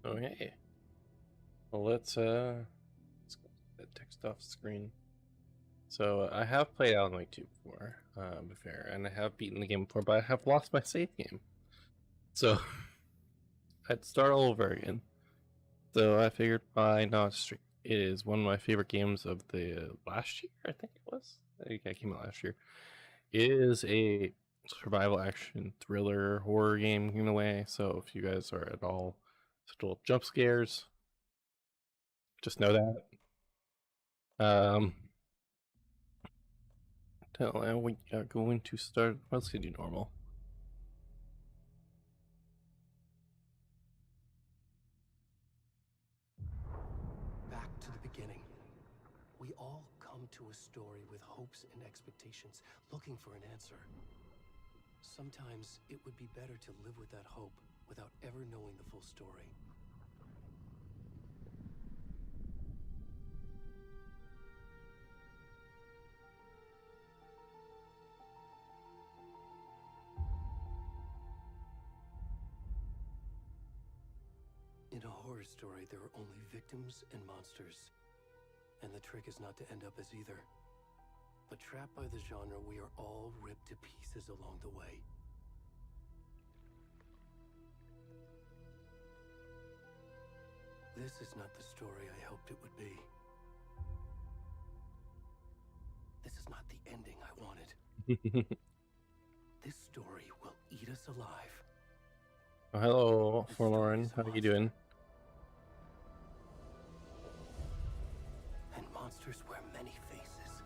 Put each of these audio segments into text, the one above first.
Okay. Well, let's get that text off screen. So I have played Alan Wake 2 before, to be fair, and I have beaten the game before, but I have lost my save game. So I'd start all over again. So I figured why not stream. It is one of my favorite games of the last year, I think it was. I think it came out last year. It is a survival action thriller horror game in a way. So if you guys are at all still jump scares, just know that. We are going to start. Let's do normal. Back to the beginning. We all come to a story with hopes and expectations, looking for an answer. Sometimes it would be better to live with that hope without ever knowing the full story. In a horror story, there are only victims and monsters. And the trick is not to end up as either. But trapped by the genre, we are all ripped to pieces along the way. This is not the story I hoped it would be. This is not the ending I wanted. This story will eat us alive. Oh, hello, Forlorn. How are you doing? And monsters wear many faces.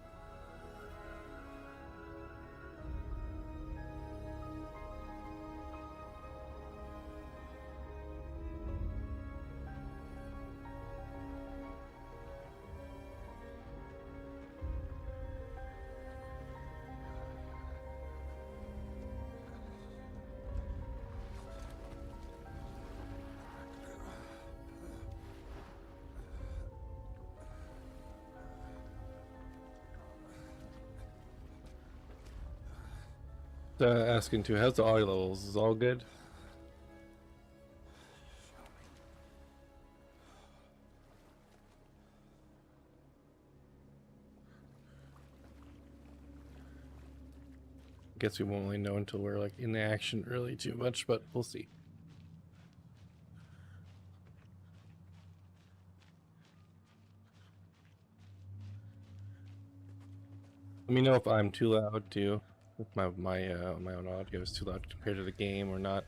Asking too, how's the audio levels? Is all good? Guess we won't really know until we're like in the action really too much, but we'll see. Let me know if I'm too loud too. If my own audio is too loud compared to the game or not.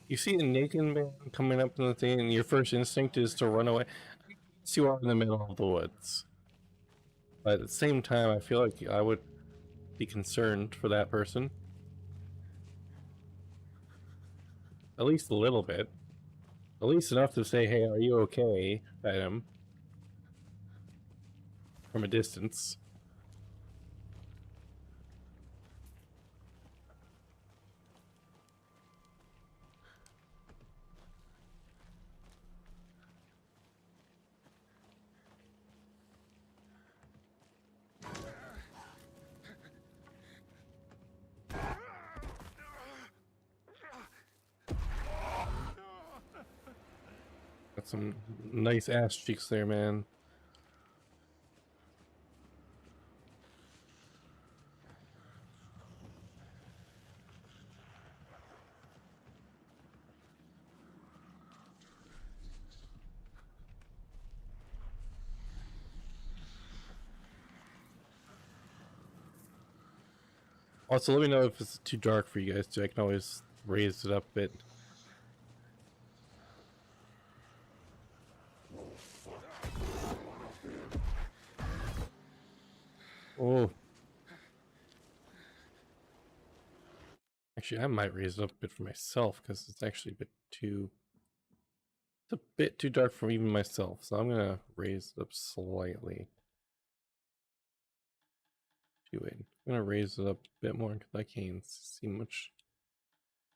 You see the naked man coming up in the thing, and your first instinct is to run away. You are in the middle of the woods, but at the same time, I feel like I would be concerned for that person, at least a little bit, at least enough to say, "Hey, are you okay?" at him from a distance. Got some nice ass cheeks there, man. Also, let me know if it's too dark for you guys too. I can always raise it up a bit. Oh. Actually, I might raise it up a bit for myself because it's actually a bit too... It's a bit too dark for even myself, so I'm gonna raise it up slightly. I'm gonna raise it up a bit more because I can't see much.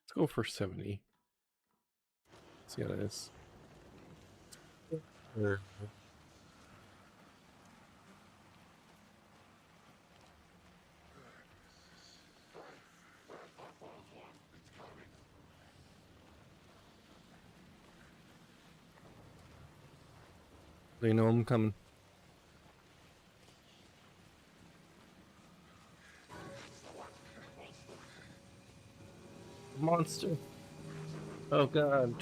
Let's go for 70. Let's see how that is. They know I'm coming. Monster. Oh god.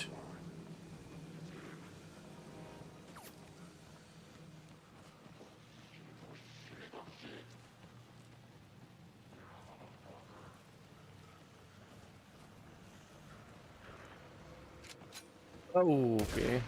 Oh, okay.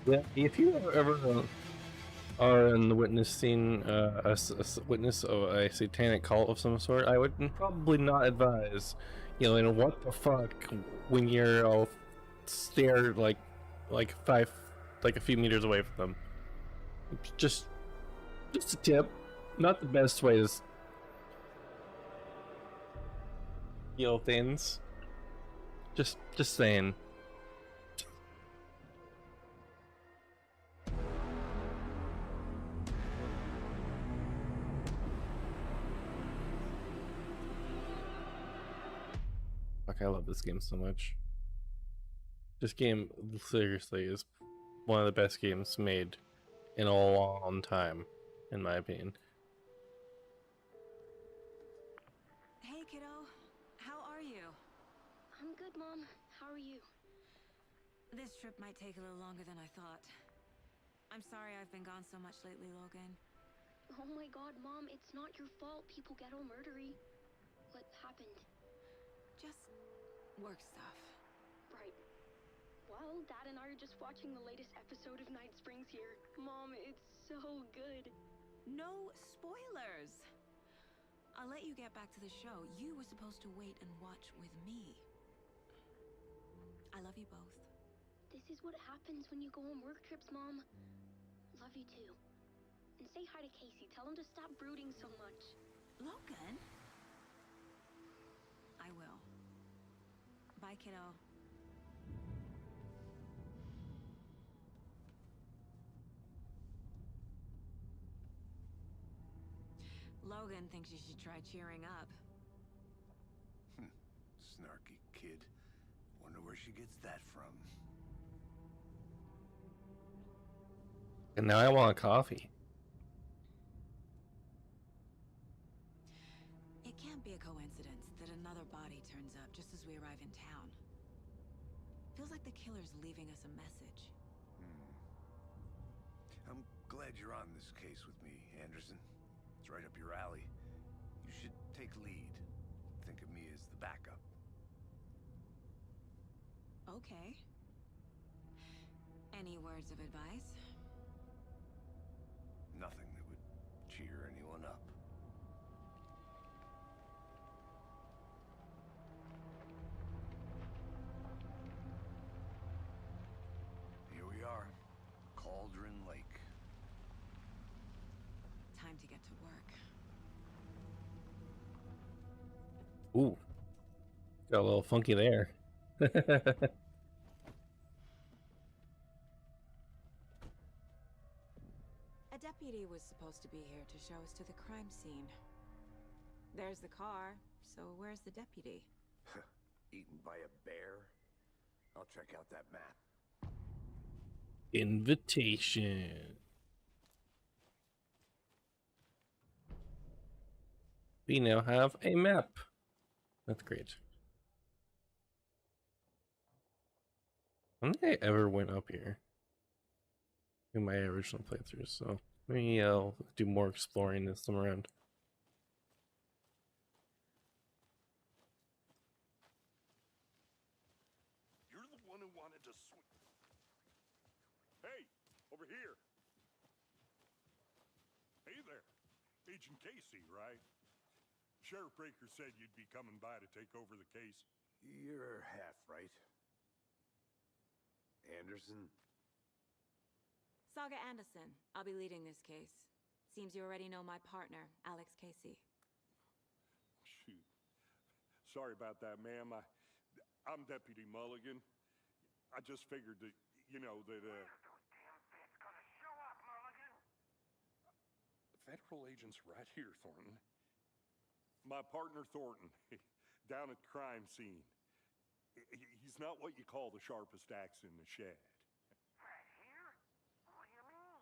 Yeah, if you ever are in the witness scene, witness of a satanic cult of some sort, I would probably not advise. You know, what the fuck when you're all stare like a few meters away from them. Just a tip. Not the best way to heal things. Just saying. Fuck, I love this game so much. This game seriously is one of the best games made in a long time, in my opinion. Hey, kiddo. How are you? I'm good, Mom. How are you? This trip might take a little longer than I thought. I'm sorry I've been gone so much lately, Logan. Oh my god, Mom, it's not your fault people get all murdery. What happened? Just work stuff. Right. Well, Dad and I are just watching the latest episode of Night Springs here. Mom, it's so good. No spoilers! I'll let you get back to the show. You were supposed to wait and watch with me. I love you both. This is what happens when you go on work trips, Mom. Love you too. And say hi to Casey. Tell him to stop brooding so much. Logan? I will. Bye, kiddo. Logan thinks you should try cheering up. Snarky kid. Wonder where she gets that from. And now I want a coffee. It can't be a coincidence that another body turns up just as we arrive in town. Feels like the killer's leaving us a message. I'm glad you're on this case with me, Anderson. It's right up your alley. You should take lead. Think of me as the backup. Okay. Any words of advice? Nothing that would cheer anyone up. Here we are. Cauldron Lake. Time to get to work. Ooh. Got a little funky there. A deputy was supposed to be here to show us to the crime scene. There's the car, so where's the deputy? Eaten by a bear? I'll check out that map. Invitation. We now have a map. That's great. I don't think I ever went up here in my original playthrough, so Maybe I'll do more exploring this time around. You're the one who wanted to Hey, over here. Hey there. Agent Casey, right? Sheriff Breaker said you'd be coming by to take over the case. You're half right. Anderson? Saga Anderson. I'll be leading this case. Seems you already know my partner, Alex Casey. Shoot. Sorry about that, ma'am. I'm Deputy Mulligan. I just figured that, you know, that, Federal agent's right here, Thornton. My partner, Thornton, down at the crime scene. He's not what you call the sharpest axe in the shed. Right here? What do you mean?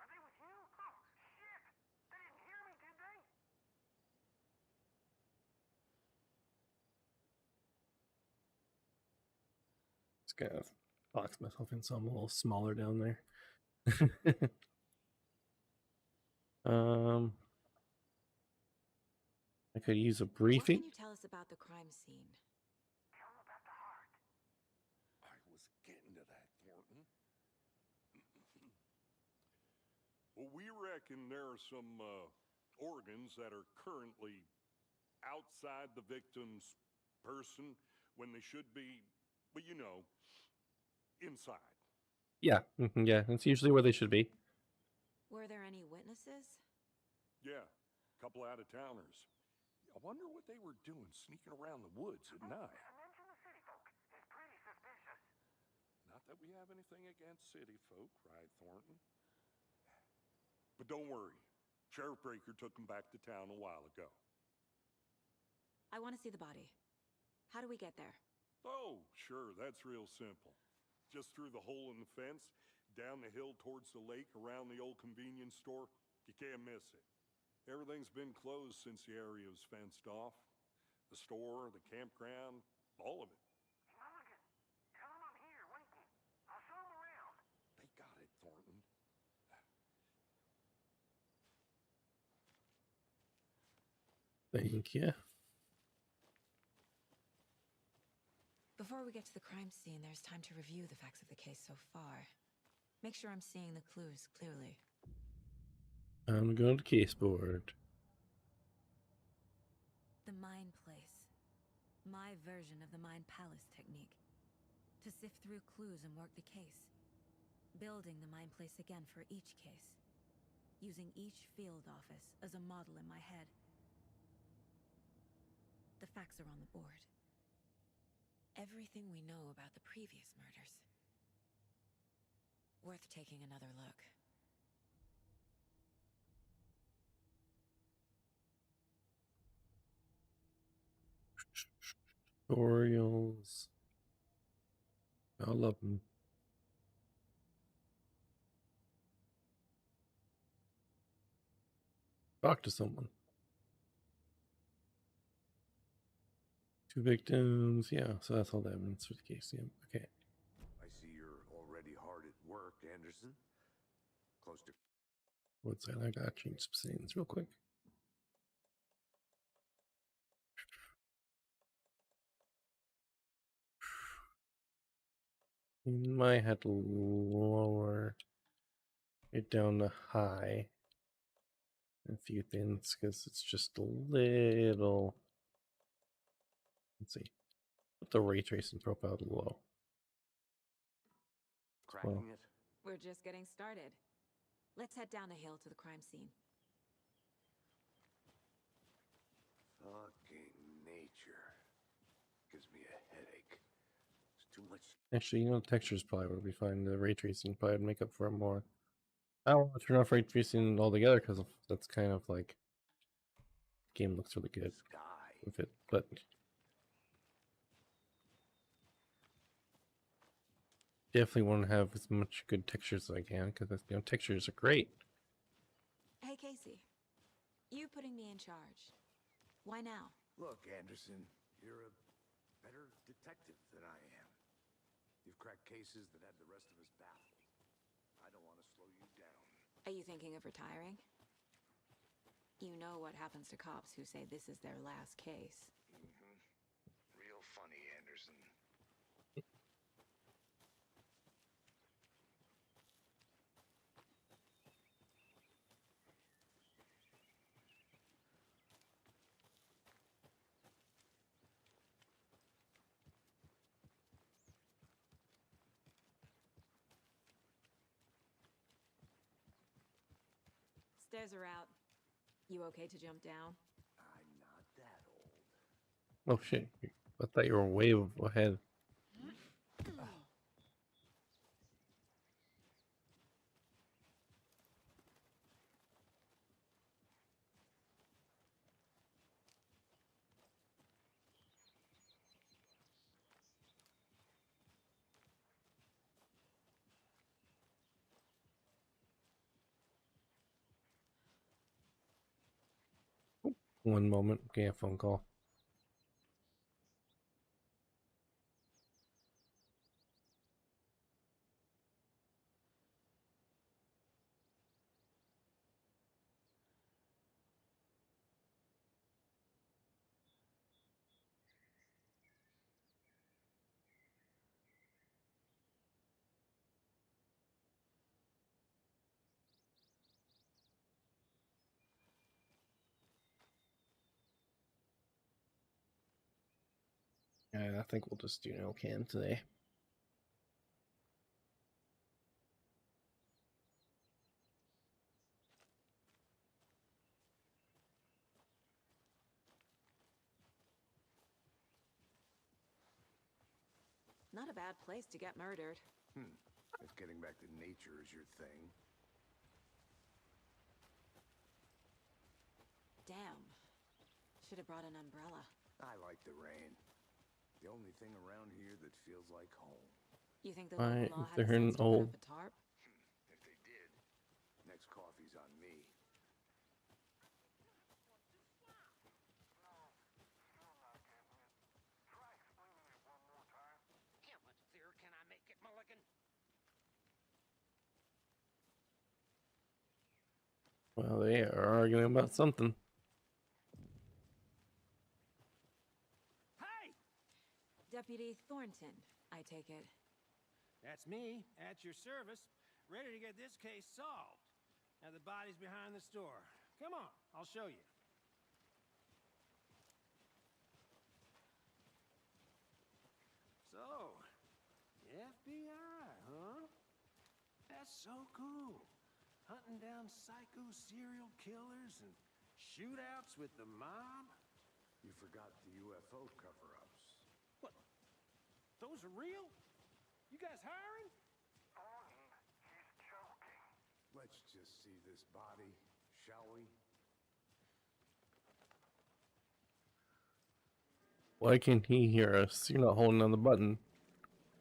Are they with you? Oh, shit! They didn't hear me, did they? Just gotta box myself in so I'm a little smaller down there. I could use a What briefing. can you tell us about the crime scene? Tell them about the heart. I was getting to that, Thornton. Well, we reckon there are some organs that are currently outside the victim's person when they should be, well, you know, inside. Yeah, yeah, that's usually where they should be. Were there any witnesses? Yeah, a couple out-of-towners. I wonder what they were doing sneaking around the woods at night. Mention the city folk. It's pretty suspicious. Not that we have anything against city folk, right, Thornton? But don't worry. Sheriff Breaker took them back to town a while ago. I want to see the body. How do we get there? Oh, sure, that's real simple. Just through the hole in the fence, down the hill towards the lake, around the old convenience store. You can't miss it. Everything's been closed since the area was fenced off. The store, the campground, all of it. Mulligan, tell them I'm here, waiting. I'll show them around. They got it, Thornton. Thank you. Before we get to the crime scene, there's time to review the facts of the case so far. Make sure I'm seeing the clues clearly. I'm going to case board. The Mind Place. My version of the Mind Palace technique. To sift through clues and work the case. Building the Mind Place again for each case. Using each field office as a model in my head. The facts are on the board. Everything we know about the previous murders. Worth taking another look. Tutorials. I love them. Talk to someone. 2 victims. Yeah, so that's all the evidence for the case. Yeah, okay. I see you're already hard at work, Anderson. Close to... What's that? I gotta change some settings real quick. You might have to lower it down to high a few things because it's just a little. Let's see. Put the ray tracing profile to low. Cracking it? We're just getting started. Let's head down the hill to the crime scene. Fucking nature. Gives me a headache. It's too much... Actually, you know, the textures probably would be fine. The ray tracing probably would make up for it more. I don't want to turn off ray tracing altogether because that's kind of like game looks really good Sky. with it, but definitely want to have as much good textures as I can because you know textures are great. Hey, Casey. You putting me in charge. Why now? Look, Anderson, you're a better detective than I am. You've cracked cases that had the rest of us baffled. I don't want to slow you down. Are you thinking of retiring? You know what happens to cops who say this is their last case. Real funny, Anderson. Stairs are out. You okay to jump down? I'm not that old. Oh shit! I thought you were way ahead. One moment. Okay, a phone call. Yeah, I think we'll just do no cam today. Not a bad place to get murdered. If getting back to nature is your thing. Damn. Should have brought an umbrella. I like the rain. The only thing around here that feels like home. You think the Why local law is had the there an sense to put old- up a tarp? If they did, next coffee's on me. No, still not getting it. Try explaining it one more time. How much clearer can I make it, Mulligan? Well, they are arguing about something. Hey! Deputy Thornton, I take it. That's me, at your service, ready to get this case solved. Now the body's behind the store. Come on, I'll show you. So, the FBI, huh? That's so cool. Hunting down psycho serial killers and shootouts with the mob. You forgot the UFO cover-ups. What? Those are real? You guys hiring? Thornton, he's joking. Let's just see this body, shall we? Why can't he hear us? You're not holding on the button.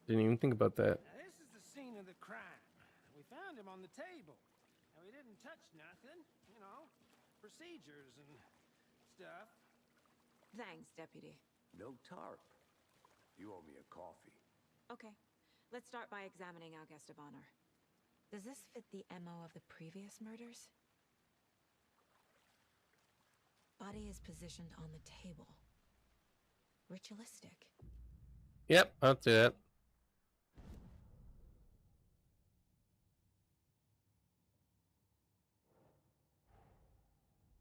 Didn't even think about that. Now, this is the scene of the crime. We found him on the table. And we didn't touch nothing, you know, procedures and stuff. Thanks, Deputy. No tarp. You owe me a coffee. Okay, let's start by examining our guest of honor. Does this fit the MO of the previous murders? Body is positioned on the table. Ritualistic. Yep, I'll do that.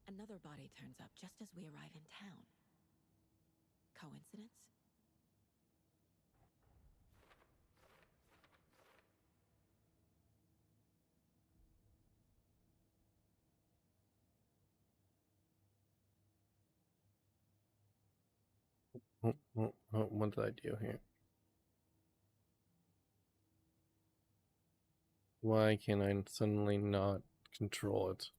Another body turns up just as we arrive in town. Coincidence? What did I do here? Why can I suddenly not control it?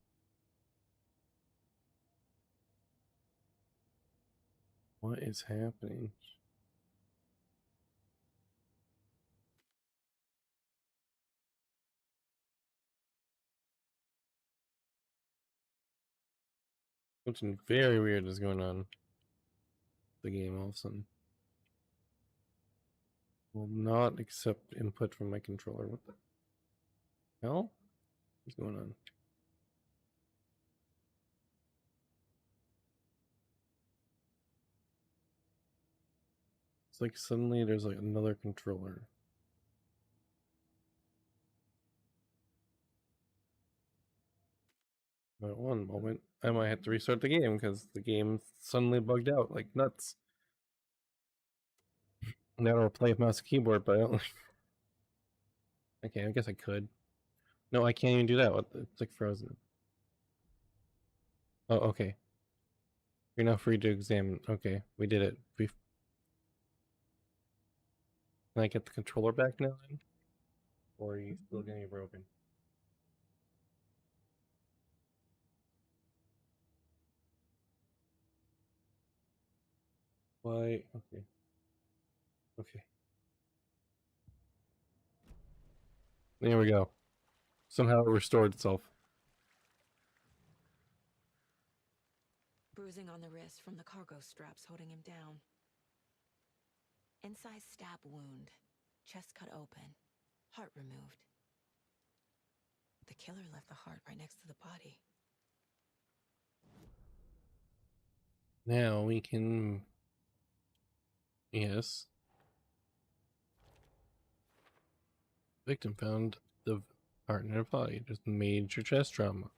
What is happening? Something very weird is going on. The game all of a sudden will not accept input from my controller. What the hell? What's going on? It's like suddenly there's like another controller. But one moment, I might have to restart the game because the game suddenly bugged out like nuts. Now I'll play with mouse and keyboard, but I don't. Okay, I guess I could. No, I can't even do that. It's like frozen. Oh, okay. You're now free to examine. Okay, we did it. Can I get the controller back now then? Or are you still getting broken? Why? Okay. Okay. There we go. Somehow it restored itself. Bruising on the wrist from the cargo straps holding him down. Incised stab wound. Chest cut open. Heart removed. The killer left the heart right next to the body. Now we can... Yes. Victim found the heart in her body. Just major chest trauma.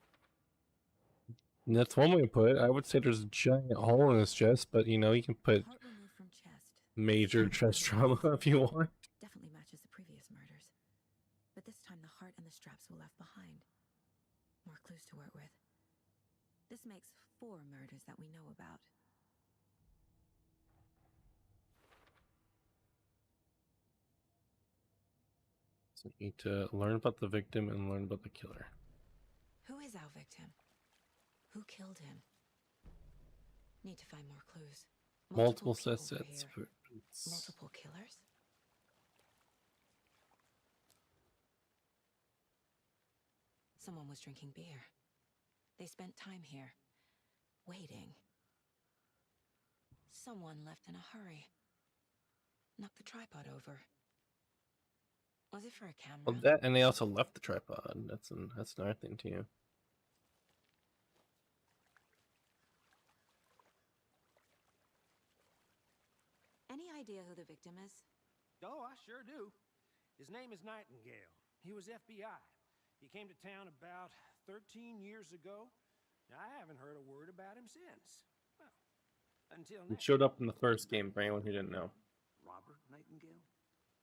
And that's one way to put it. I would say there's a giant hole in his chest, but you know, you can put Heart removed from chest. major chest trauma if you want. Definitely matches the previous murders. But this time the heart and the straps were left behind. More clues to work with. This makes 4 murders that we know about. So you need to learn about the victim and learn about the killer. Who is our victim? Who killed him? Need to find more clues. Multiple people sets. were here. Multiple killers? Someone was drinking beer. They spent time here, waiting. Someone left in a hurry. Knocked the tripod over. Was it for a camera? Well, that, and they also left the tripod. That's another thing too. Any idea who the victim is? Oh, I sure do. His name is Nightingale. He was FBI. He came to town about 13 years ago. I haven't heard a word about him since. Well, until now. He showed up in the first game for anyone who didn't know. Robert Nightingale?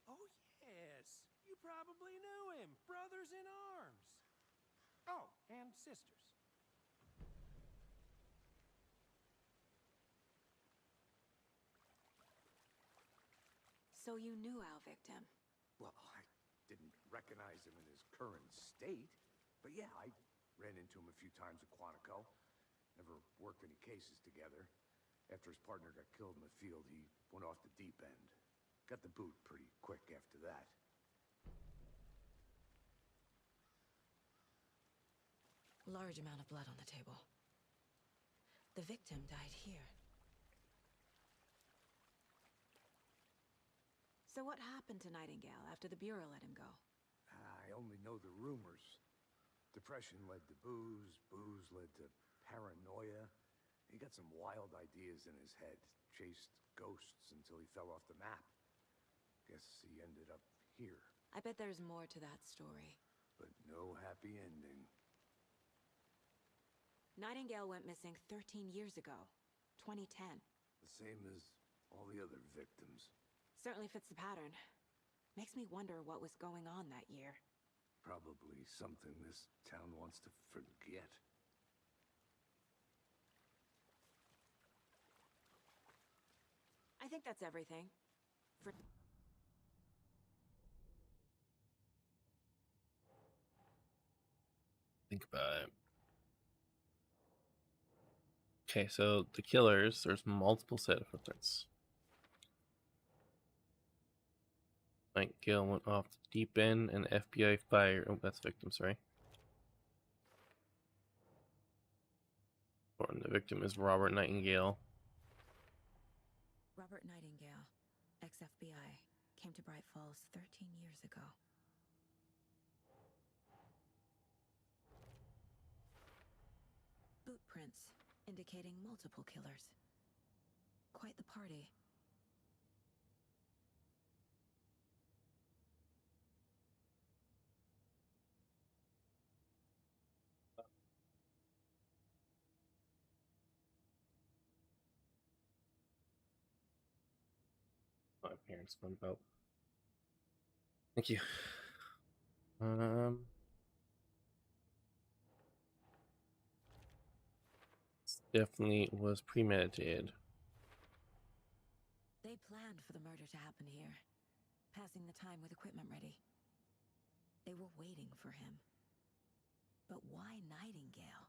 Oh, yes. You probably knew him. Brothers in arms. Oh, and sisters. So you knew our victim? Well, I didn't recognize him in his current state. But yeah, I ran into him a few times at Quantico. Never worked any cases together. After his partner got killed in the field, he went off the deep end. Got the boot pretty quick after that. Large amount of blood on the table. The victim died here. So what happened to Nightingale after the Bureau let him go? I only know the rumors. Depression led to booze, booze led to paranoia. He got some wild ideas in his head, chased ghosts until he fell off the map. Guess he ended up here. I bet there's more to that story. But no happy ending. Nightingale went missing 13 years ago, 2010. The same as all the other victims. Certainly fits the pattern. Makes me wonder what was going on that year. Probably something this town wants to forget. I think that's everything. For Think about it. Okay, so the killers, there's multiple set of footprints. Nightingale went off the deep end and FBI fired. Oh, that's victim, sorry. And the victim is Robert Nightingale. Robert Nightingale, ex-FBI, came to Bright Falls 13 years ago. boot prints, indicating multiple killers. Quite the party. My parents' fun belt. Thank you. Definitely was premeditated. They planned for the murder to happen here, passing the time with equipment ready. They were waiting for him. But why Nightingale?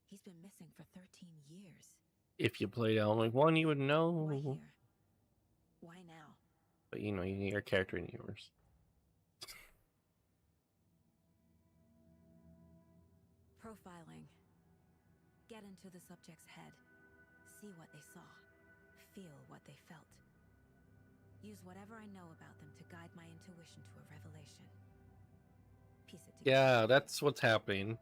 He's been missing for 13 years. If you played Alan Wake 1, you would know. Why here? Why now? But you know, you need your character in the universe. Profiling. Get into the subject's head. See what they saw. Feel what they felt. Use whatever I know about them to guide my intuition to a revelation. Piece it together. Yeah, that's what's happening.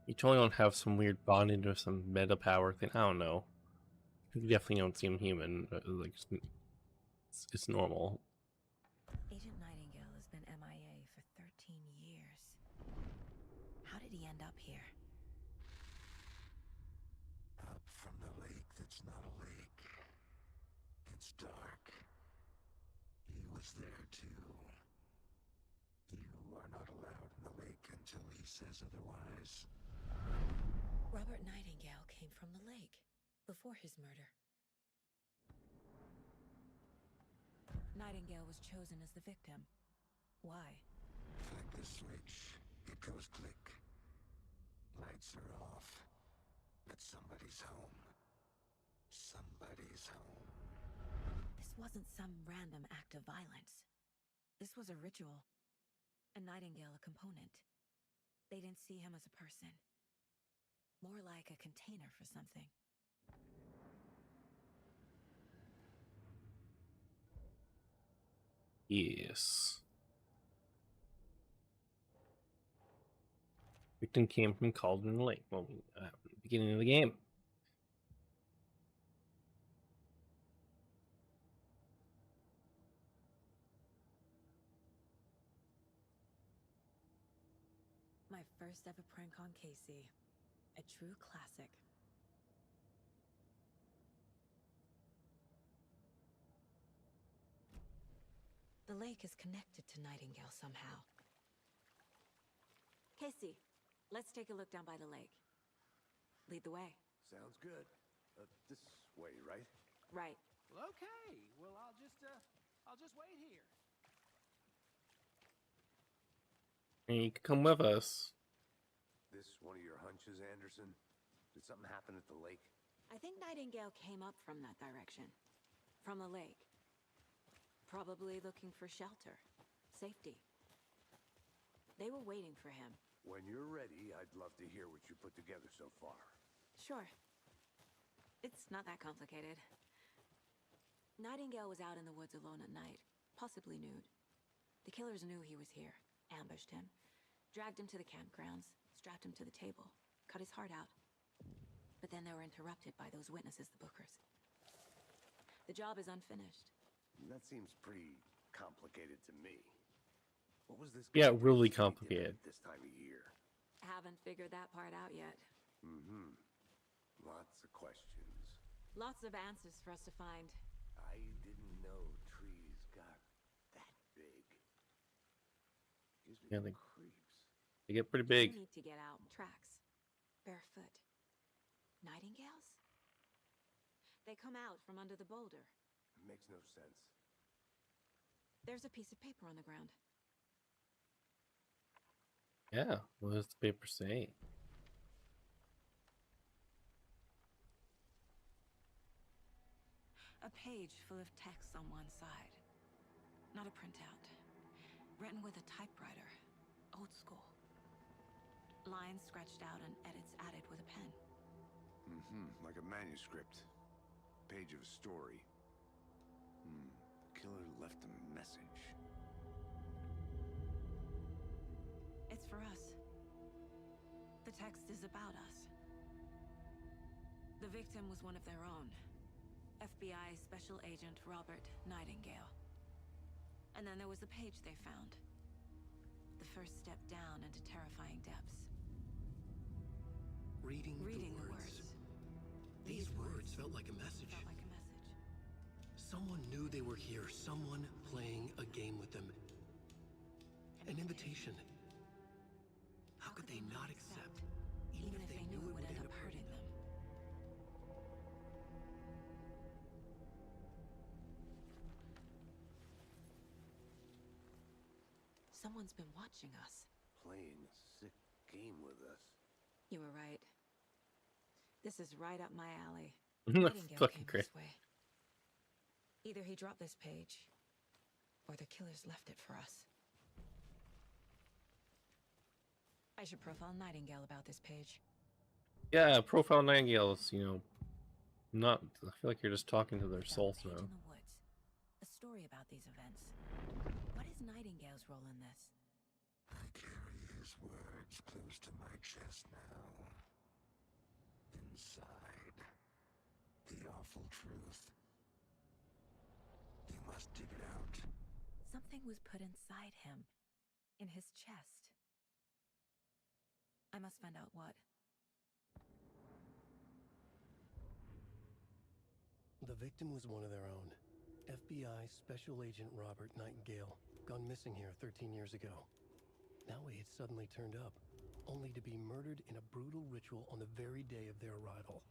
You totally don't have some weird bonding or some meta power thing. I don't know. You definitely don't seem human. Like it's normal. Agent Nightingale has been MIA for 13 years. How did he end up here? Up from the lake that's not a lake. It's dark. He was there too. You are not allowed in the lake until he says otherwise. Robert Nightingale came from the lake before his murder. Nightingale was chosen as the victim. Why? Flick the switch. It goes click. Lights are off. But somebody's home. Somebody's home. This wasn't some random act of violence. This was a ritual. And Nightingale a component. They didn't see him as a person. More like a container for something. Yes. Victim came from Cauldron Lake. Well, beginning of the game. My first ever prank on Casey. A true classic. The lake is connected to Nightingale somehow. Casey, let's take a look down by the lake. Lead the way. Sounds good. This way, right? Right. Well, okay. Well, I'll just wait here. And you can come with us. This one of your hunches, Anderson? Did something happen at the lake? I think Nightingale came up from that direction. From the lake. Probably looking for shelter. Safety. They were waiting for him. When you're ready, I'd love to hear what you put together so far. Sure. It's not that complicated. Nightingale was out in the woods alone at night, possibly nude. The killers knew he was here, ambushed him, dragged him to the campgrounds, strapped him to the table, cut his heart out. But then they were interrupted by those witnesses, the Bookers. The job is unfinished. That seems pretty complicated to me. What was this? Yeah, guy really doing complicated. this time of year? Haven't figured that part out yet. Mm-hmm. Lots of questions. Lots of answers for us to find. I didn't know trees got that big. Gives me Yeah, the they- creeps. They get pretty You big. need to get out. Tracks. Barefoot. Nightingales? They come out from under the boulder. Makes no sense. There's a piece of paper on the ground. Yeah, what does the paper say? A page full of text on one side. Not a printout. Written with a typewriter. Old school. Lines scratched out and edits added with a pen. Mm-hmm. Like a manuscript. Page of a story. Killer left a message. It's for us. The text is about us. The victim was one of their own. FBI Special Agent Robert Nightingale. And then there was the page they found. The first step down into terrifying depths. Reading the the words. These words felt like a message. Felt like a message. Someone knew they were here. Someone playing a game with them. An invitation. How could they not accept, even if they knew it would end up hurting them? Someone's been watching us. Playing a sick game with us. You were right. This is right up my alley. That's Nightingale fucking came great. this way. Either he dropped this page, or the killers left it for us. I should profile Nightingale about this page. Yeah, profile Nightingales, you know, not. I feel like you're just talking to their souls Page now. in the woods. A story about these events. What is Nightingale's role in this? I carry his words close to my chest now. Inside, the awful truth. You must dig it out. Something was put inside him. In his chest. I must find out what. The victim was one of their own. FBI Special Agent Robert Nightingale, gone missing here 13 years ago. Now he had suddenly turned up, only to be murdered in a brutal ritual on the very day of their arrival.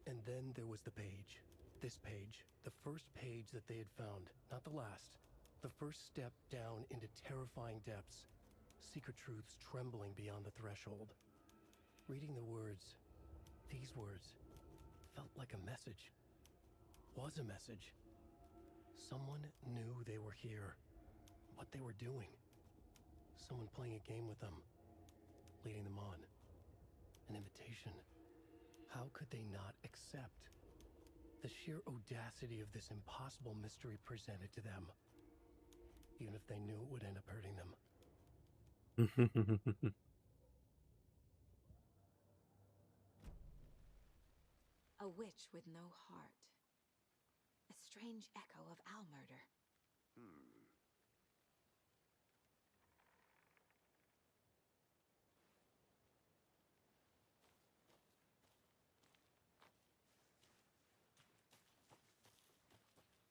And then there was the page. This page, the first page that they had found, not the last. The first step down into terrifying depths. Secret truths trembling beyond the threshold. Reading the words, these words, felt like a message. Was a message. Someone knew they were here. What they were doing. Someone playing a game with them. Leading them on. An invitation. How could they not accept? The sheer audacity of this impossible mystery presented to them. Even if they knew it would end up hurting them. A witch with no heart. A strange echo of Al murder.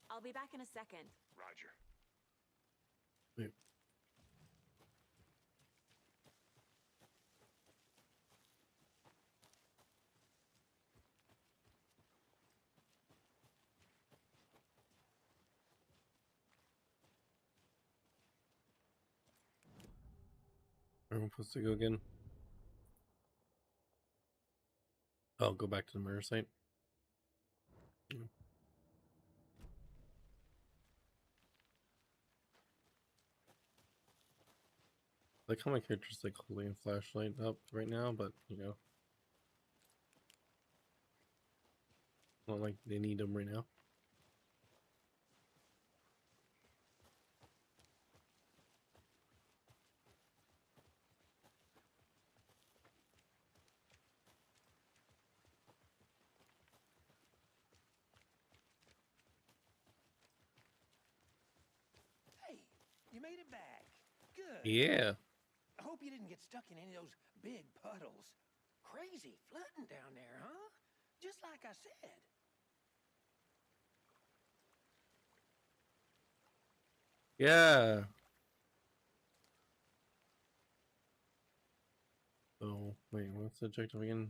I'll be back in a second. Roger. Wait. Where am I supposed to go again? Oh, go back to the murder site. Yeah. I like how my character's like holding a flashlight up right now, but you know, not like they need them right now. Hey, you made it back. Good. Yeah. I hope you didn't get stuck in any of those big puddles. Crazy flooding down there, huh? Just like I said. Yeah. So wait, what's the objective again?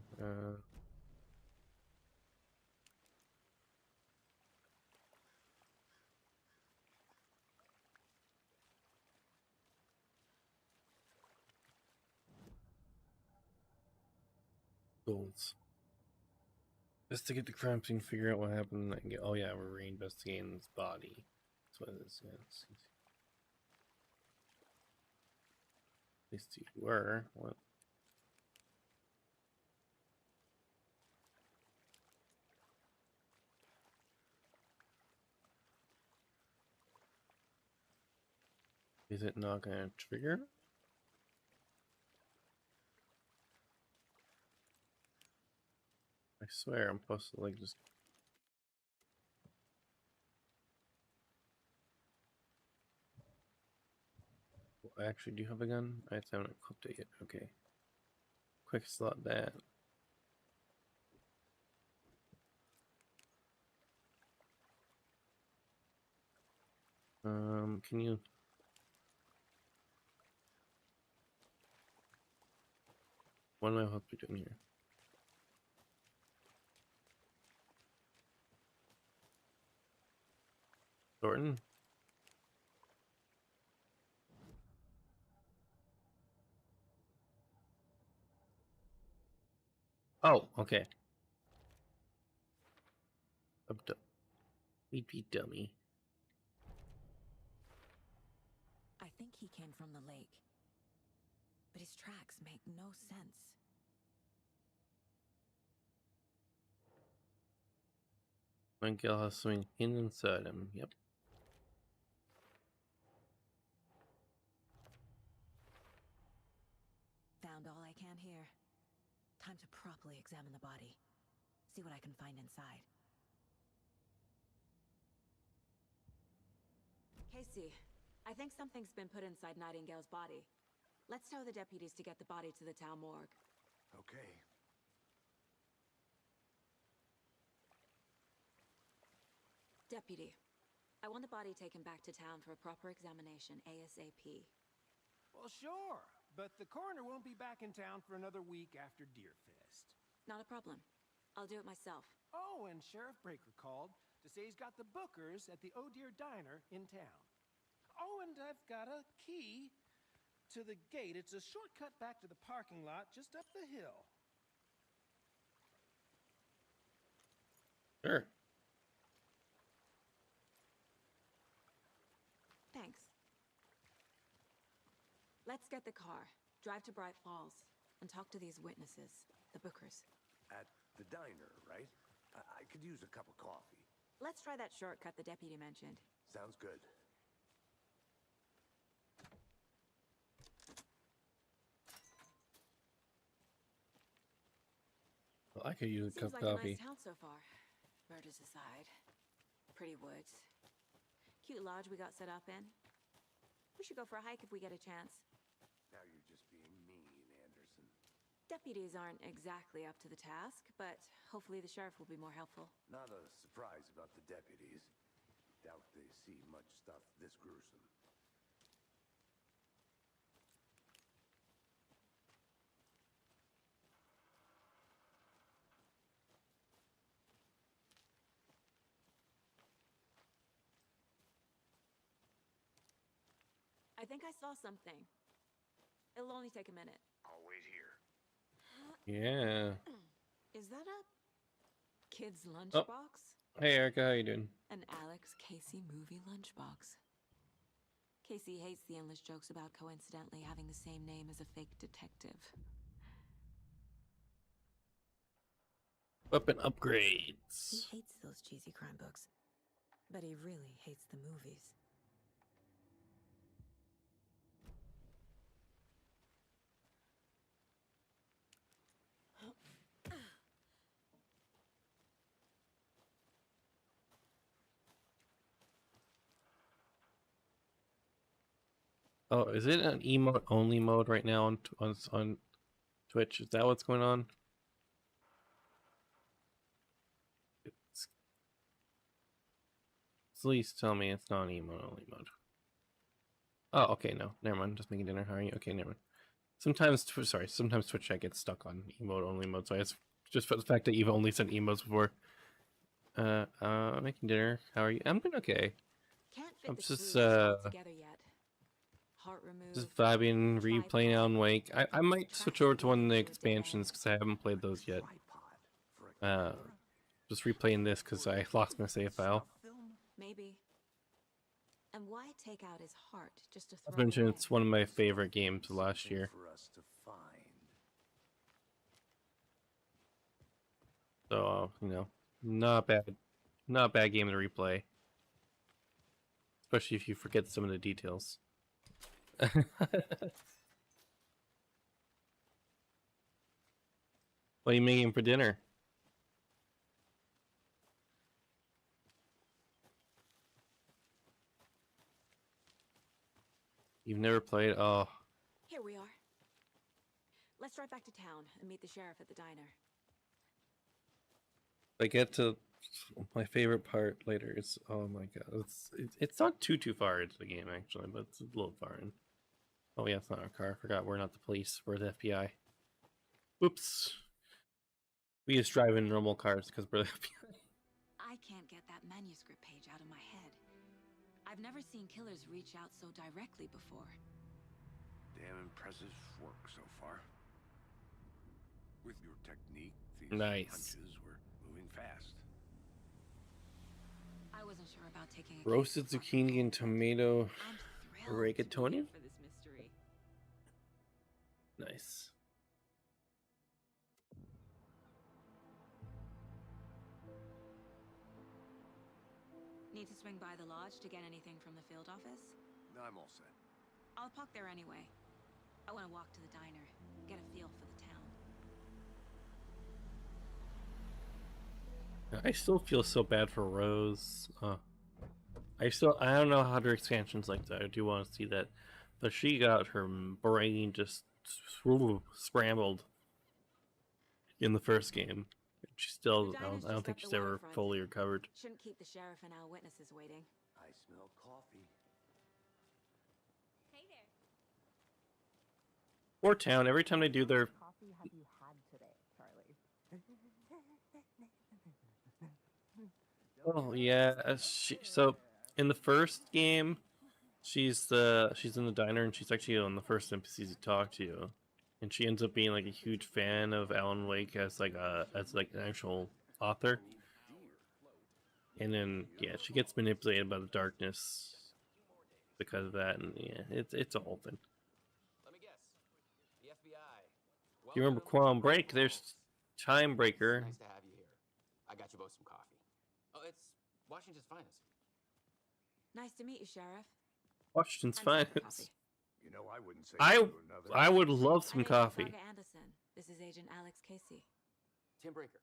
Goals. Investigate the crime scene, figure out what happened, and get. Oh yeah, we're reinvestigating this body. That's what it is. Yeah, at least you were. What? Is it not gonna trigger? swear I'm supposed to like just. I actually do have a gun. I haven't equipped it yet. Okay. Quick slot that. Can you? What am I supposed to be doing here? Thornton? Oh, okay. We'd be dummy. I think he came from the lake. But his tracks make no sense. Miguel has something inside him. Yep. Found all I can here. Time to properly examine the body. See what I can find inside. Casey, I think something's been put inside Nightingale's body. Let's tell the deputies to get the body to the town morgue. Okay. Deputy, I want the body taken back to town for a proper examination ASAP. Well, sure, but the coroner won't be back in town for another week after Deerfest. Not a problem. I'll do it myself. Oh, and Sheriff Breaker called to say he's got the Bookers at the Oh Deer Diner in town. Oh, and I've got a key to the gate. It's a shortcut back to the parking lot just up the hill. Sure. Thanks. Let's get the car, drive to Bright Falls, and talk to these witnesses, the Bookers. At the diner, right? I could use a cup of coffee. Let's try that shortcut the deputy mentioned. Sounds good. Well, I could use a cup Seems of like coffee. a nice town so far. Murders aside. Pretty woods. Cute lodge we got set up in. We should go for a hike if we get a chance. Now you're just being mean, Anderson. Deputies aren't exactly up to the task, but hopefully the sheriff will be more helpful. Not a surprise about the deputies. Doubt they see much stuff this gruesome. I think I saw something. It'll only take a minute. I'll wait here. Yeah. Is that a kid's lunchbox? Hey, Erica, how you doing? An Alex Casey movie lunchbox. Casey hates the endless jokes about coincidentally having the same name as a fake detective. Weapon upgrades. He hates those cheesy crime books, but he really hates the movies. Oh, is it an emote only mode right now on Twitch? Is that what's going on? Please tell me it's not an emote only mode. Oh, okay, no, never mind. Just making dinner. How are you? Okay, never mind. Sometimes Twitch chat gets stuck on emote only mode, so I just for the fact that you've only sent emotes before. Making dinner. How are you? I'm doing okay. Can't fit I'm the just clues together yet. Heart removed. just vibing, replaying Alan Wake. I might switch over to one of the expansions because I haven't played those yet. Just replaying this because I lost my save file. Maybe. And why take out his heart just to I've throw it mentioned away? it's one of my favorite games of last year. For us to find. So you know, not bad game to replay. Especially if you forget some of the details. What are you making for dinner? You've never played? Oh, Here we are. Let's drive back to town and meet the sheriff at the diner. I get to my favorite part later. It's oh my god, it's not too far into the game actually, but it's a little far in. Oh yeah, it's not our car. I forgot we're not the police. We're the FBI. Whoops. We just drive in normal cars because we're the FBI. I can't get that manuscript page out of my head. I've never seen killers reach out so directly before. Damn impressive work so far. With your technique, these Nice. punches were moving fast. I wasn't sure about taking a Roasted case of zucchini and tomato I'm thrilled to be rigatoni. here for this mystery. Nice. Need to swing by the lodge to get anything from the field office? No, I'm all set. I'll park there anyway. I want to walk to the diner, get a feel for the town. I still feel so bad for Rose. I don't know how her expansion's like that. I do want to see that, but she got her brain just scrambled in the first game. She still, The I diner's don't just think up she's the ever waterfront. fully recovered. Shouldn't keep the sheriff and our witnesses waiting. I smell coffee. Hey there. Or town. Every time they do their Coffee have you had today, Charlie? oh yeah, so in the first game, she's in the diner and she's actually on the first NPCs you talk to, and she ends up being like a huge fan of Alan Wake as like an actual author. And then yeah, she gets manipulated by the darkness because of that, and yeah, it's a whole thing. Let me guess. The FBI. You remember Quantum Break? There's Time Breaker. Nice to have you here. I got you both some coffee. Oh, it's Washington's finest. Nice to meet you, Sheriff. Washington's I'm sorry, finest. coffee. You know, I wouldn't say I no to another. I would love some My name's coffee. Saga Anderson. This is Agent Alex Casey. Tim Breaker.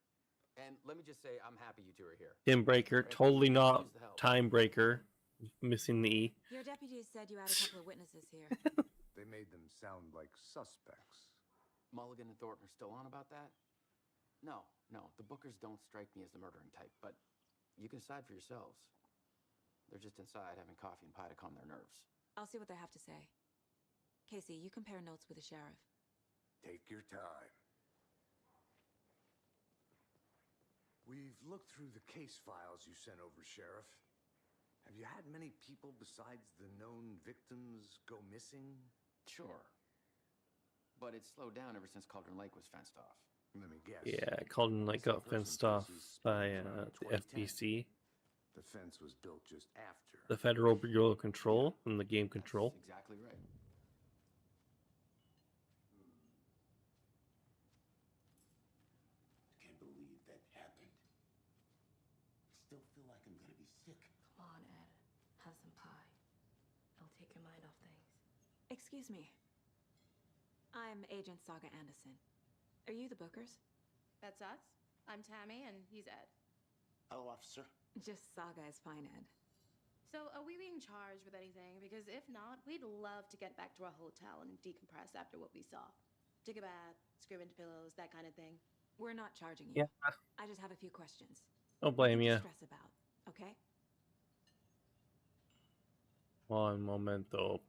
And let me just say, I'm happy you two are here. Time Breaker, totally not Time Breaker. Missing the E. Your deputies said you had a couple of witnesses here. They made them sound like suspects. Mulligan and Thornton are still on about that? No. The Bookers don't strike me as the murdering type, but you can decide for yourselves. They're just inside having coffee and pie to calm their nerves. I'll see what they have to say. Casey, you compare notes with the sheriff. Take your time. We've looked through the case files you sent over, Sheriff. Have you had many people besides the known victims go missing? Sure. But it's slowed down ever since Cauldron Lake was fenced off. Let me guess. Yeah, Cauldron Lake got fenced off by the FBC, The fence was built just after. the Federal Bureau of Control, and the Game Control. That's exactly right. Can't believe that happened. Still feel like I'm gonna be sick. Come on, Ed. Have some pie. It'll take your mind off things. Excuse me. I'm Agent Saga Anderson. Are you the Bookers? That's us. I'm Tammy, and he's Ed. Hello, officer. Just Saga is fine, Ed. So, are we being charged with anything? Because if not, we'd love to get back to our hotel and decompress after what we saw. Take a bath, scream into pillows, that kind of thing. We're not charging you. Yeah. I just have a few questions. Don't blame Nothing you. to stress about, okay? One momento.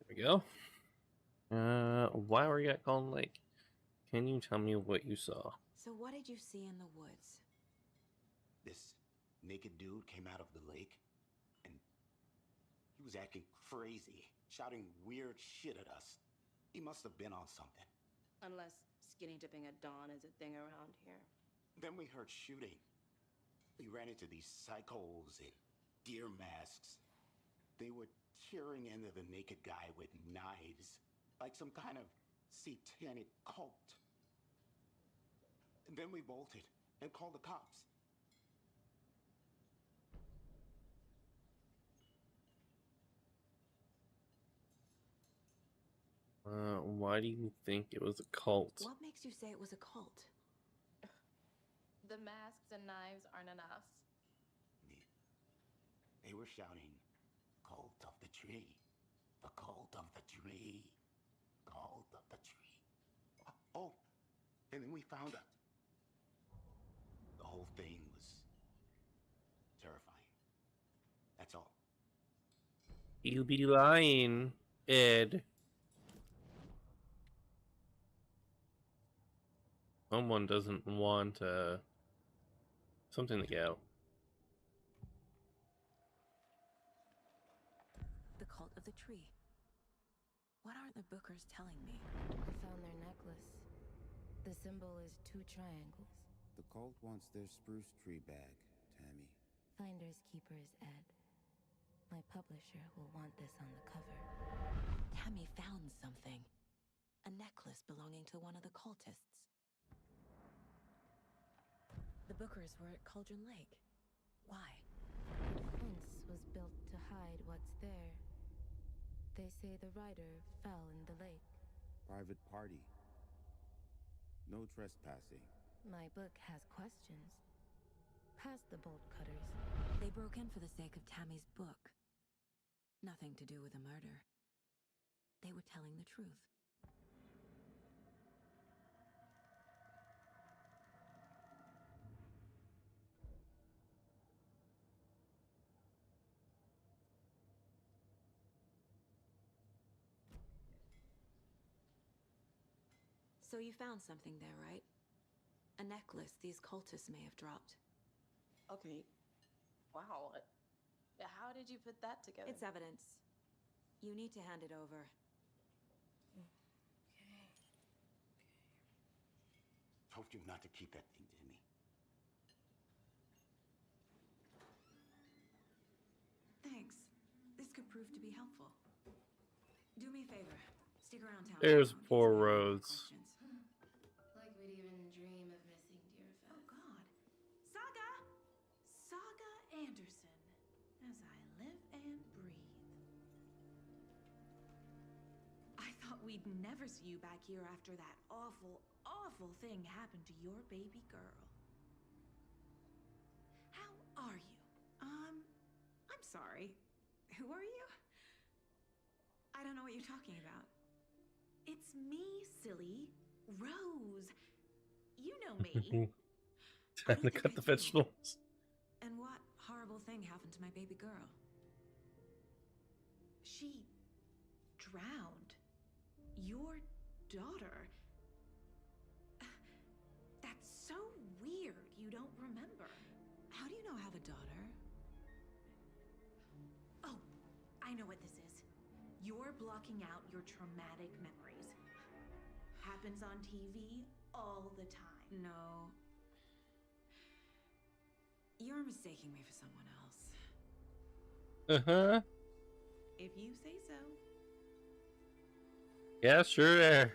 There we go. Why were you at Golden Lake? Can you tell me what you saw? So what did you see in the woods? This naked dude came out of the lake, and he was acting crazy, shouting weird shit at us. He must have been on something. Unless skinny dipping at dawn is a thing around here. Then we heard shooting. We ran into these psychos in deer masks. They were tearing into the naked guy with knives, like some kind of satanic cult. And then we bolted and called the cops. Why do you think it was a cult? What makes you say it was a cult? The masks and knives aren't enough. They were shouting, "Cult of the tree. The cult of the tree. Cult of the tree." Oh, and then we found out. The whole thing was terrifying. That's all. You be lying, Ed. Someone doesn't want something to get out. The cult of the tree. What are the Bookers telling me? I found their necklace. The symbol is 2 triangles. The cult wants their spruce tree bag, Tammy. Finders keepers, Ed. My publisher will want this on the cover. Tammy found something. A necklace belonging to one of the cultists. The Bookers were at Cauldron Lake. Why? The fence was built to hide what's there. They say the rider fell in the lake. Private party. No trespassing. My book has questions. Past the bolt cutters. They broke in for the sake of Tammy's book. Nothing to do with a murder. They were telling the truth. So you found something there, right? A necklace these cultists may have dropped. Okay. Wow. How did you put that together? It's evidence. You need to hand it over. Told you not to keep that thing, Timmy. Thanks. This could prove to be helpful. Do me a favor. Stick around town. There's poor Rose. Like we'd even dream of missing Deerfest. Oh, God. Saga! Saga Anderson. As I live and breathe. I thought we'd never see you back here after that awful, awful thing happened to your baby girl. How are you? I'm sorry. Who are you? I don't know what you're talking about. It's me, silly. Rose. You know me. Time to cut the vegetables. And what horrible thing happened to my baby girl? She drowned. Your daughter. That's so weird you don't remember. How do you know I have a daughter? Oh, I know what this is. You're blocking out your traumatic memories. Happens on TV all the time. No. You're mistaking me for someone else. Uh-huh. If you say so. Yeah, sure there.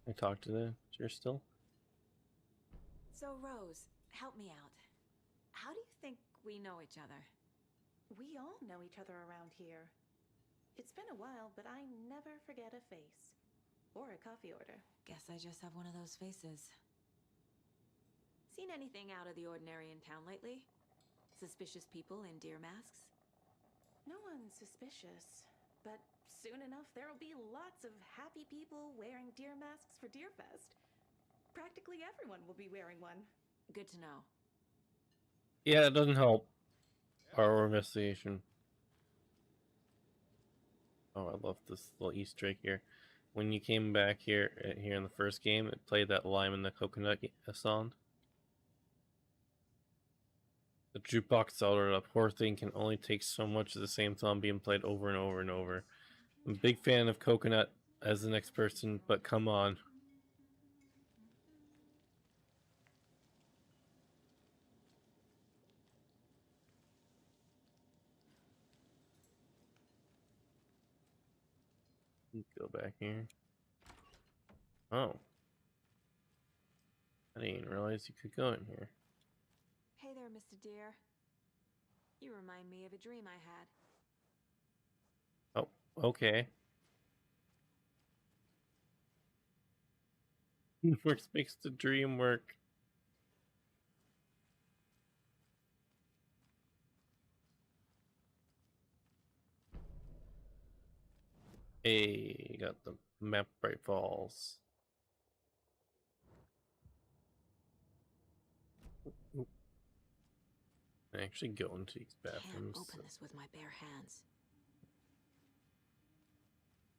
I talked to the chair still. So, Rose, help me out. How do you think we know each other? We all know each other around here. It's been a while, but I never forget a face. Or a coffee order. Guess I just have one of those faces. Seen anything out of the ordinary in town lately? Suspicious people in deer masks? No one's suspicious. But soon enough, there'll be lots of happy people wearing deer masks for Deerfest. Practically everyone will be wearing one. Good to know. Yeah, it doesn't help our investigation. Oh, I love this little Easter egg here. When you came back here in the first game, it played that Lime and the Coconut song. The jukebox started up. Poor thing can only take so much of the same song being played over and over and over. I'm a big fan of Coconut as the next person, but come on. Go back here. Oh. I didn't realize you could go in here. Hey there, Mr. Deer. You remind me of a dream I had. Oh, okay. Works makes the dream work. Hey, got the map Bright Falls. Oop. I actually go into these bathrooms. Can't open this with my bare hands.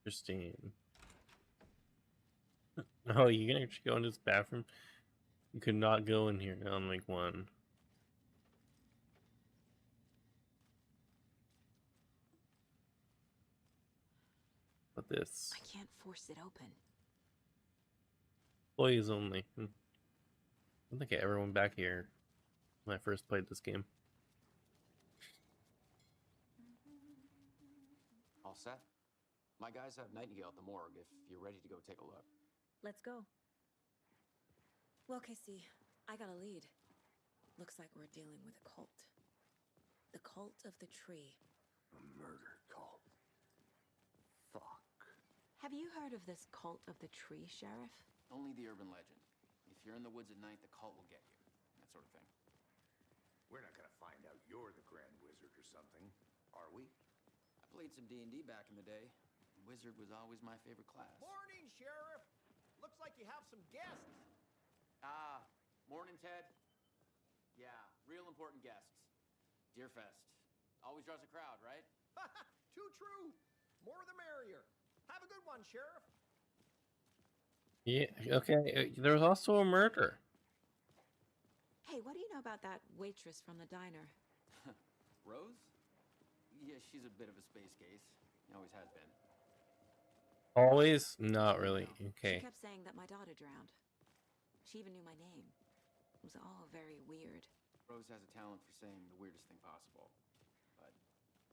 Interesting. Oh, you can actually go into this bathroom? You could not go in here, unlike one. But this. I can't force it open. Employees only. I don't think I ever went back here when I first played this game. All set? My guys have Nightingale at the morgue if you're ready to go take a look. Let's go. Well, Casey, I got a lead. Looks like we're dealing with a cult. The Cult of the Tree. A murder cult. Fuck. Have you heard of this Cult of the Tree, Sheriff? Only the urban legend. If you're in the woods at night, the cult will get you. That sort of thing. We're not gonna find out you're the Grand Wizard or something, are we? I played some D&D back in the day. Wizard was always my favorite class. Morning, Sheriff! Looks like you have some guests. Morning, Ted. Yeah, real important guests. Deerfest. Always draws a crowd, right? Too true. More the merrier. Have a good one, Sheriff. Yeah, okay. There was also a murder. Hey, what do you know about that waitress from the diner? Rose? Yeah, she's a bit of a space case. Always has been. Always? Not really. Okay. She kept saying that my daughter drowned. She even knew my name. It was all very weird. Rose has a talent for saying the weirdest thing possible. But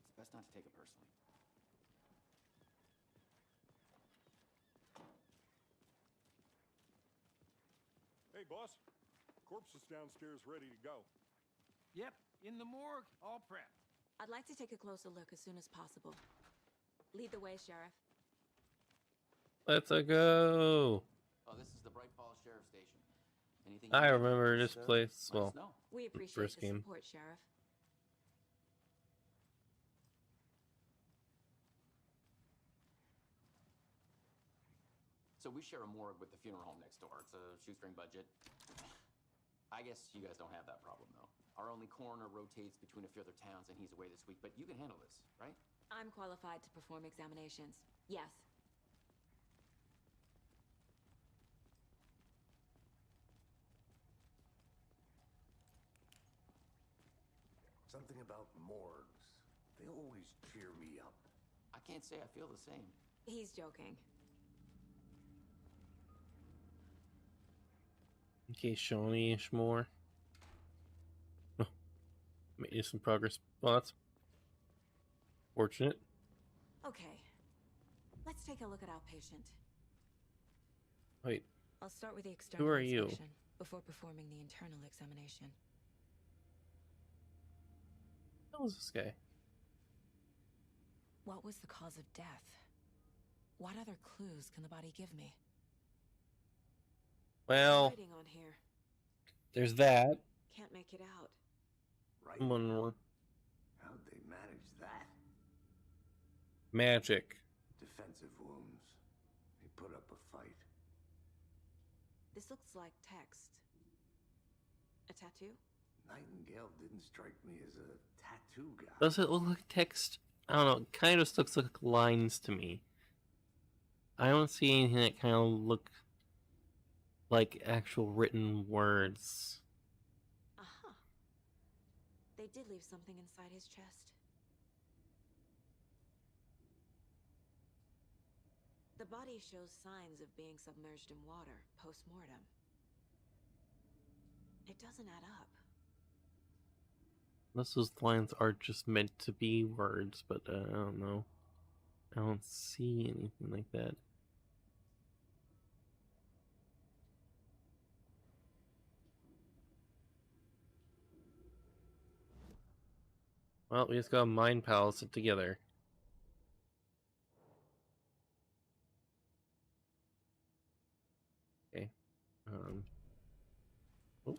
it's best not to take it personally. Hey, boss. Corpse is downstairs ready to go. Yep, in the morgue, all prepped. I'd like to take a closer look as soon as possible. Lead the way, Sheriff. Let's go. Oh, this is the Bright Falls Sheriff Station. Anything I remember this place. Well, We appreciate first the game. support, Sheriff. So we share a morgue with the funeral home next door. It's a shoestring budget. I guess you guys don't have that problem, though. Our only coroner rotates between a few other towns, and he's away this week. But you can handle this, right? I'm qualified to perform examinations. Yes. Something about morgues. They always cheer me up. I can't say I feel the same. He's joking. Okay, Shawnee Ishmore. Oh, made some progress. Well, that's fortunate. Okay. Let's take a look at our patient. Wait. I'll start with the external Who are you? inspection before performing the internal examination. Who was this guy? What was the cause of death? What other clues can the body give me? Well, Writing on here. there's that. Can't make it out. Right? Someone more. How'd they manage that? Magic. Defensive wounds. They put up a fight. This looks like text. A tattoo? Nightingale didn't strike me as a tattoo guy. Does it look like text? I don't know. It kind of just looks like lines to me. I don't see anything that kind of look like actual written words. Aha. They did leave something inside his chest. The body shows signs of being submerged in water post-mortem. It doesn't add up. Unless those lines are just meant to be words, but I don't know. I don't see anything like that. Well, we just got Mind Palace it together. Okay. Oh.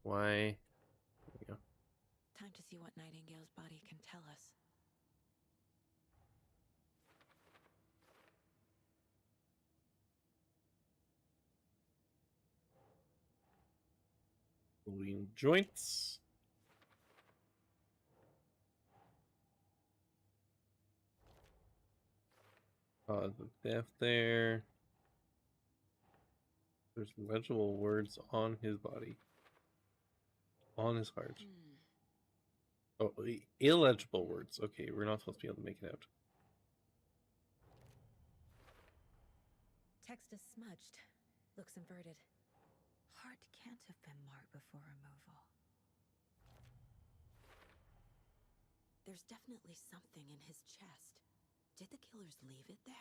Why? There we go. Time to see what Nightingale's body can tell us. Moving joints. Cause of death there. There's legible words on his body. On his heart. Oh, illegible words. Okay, we're not supposed to be able to make it out. Text is smudged. Looks inverted. Heart can't have been marked before removal. There's definitely something in his chest. Did the killers leave it there?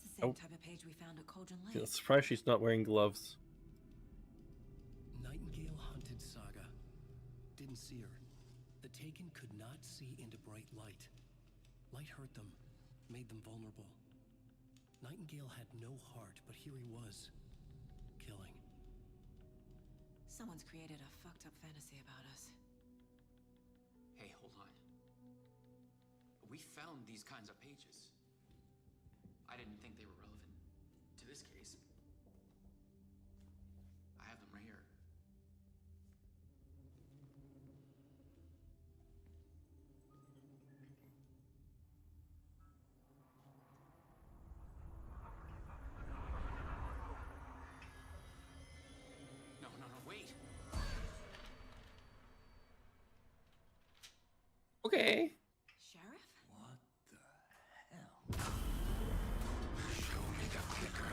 It's the same type of page we found at Cauldron Lake. I'm surprised she's not wearing gloves. Nightingale hunted Saga. Didn't see her. The Taken could not see into bright light. Light hurt them, made them vulnerable. Nightingale had no heart, but here he was, killing. Someone's created a fucked up fantasy about us. Hey, hold on. We found these kinds of pages. I didn't think they were relevant to this case. I have them right here. No, wait. Okay. Sheriff? What the hell? Show me the clicker.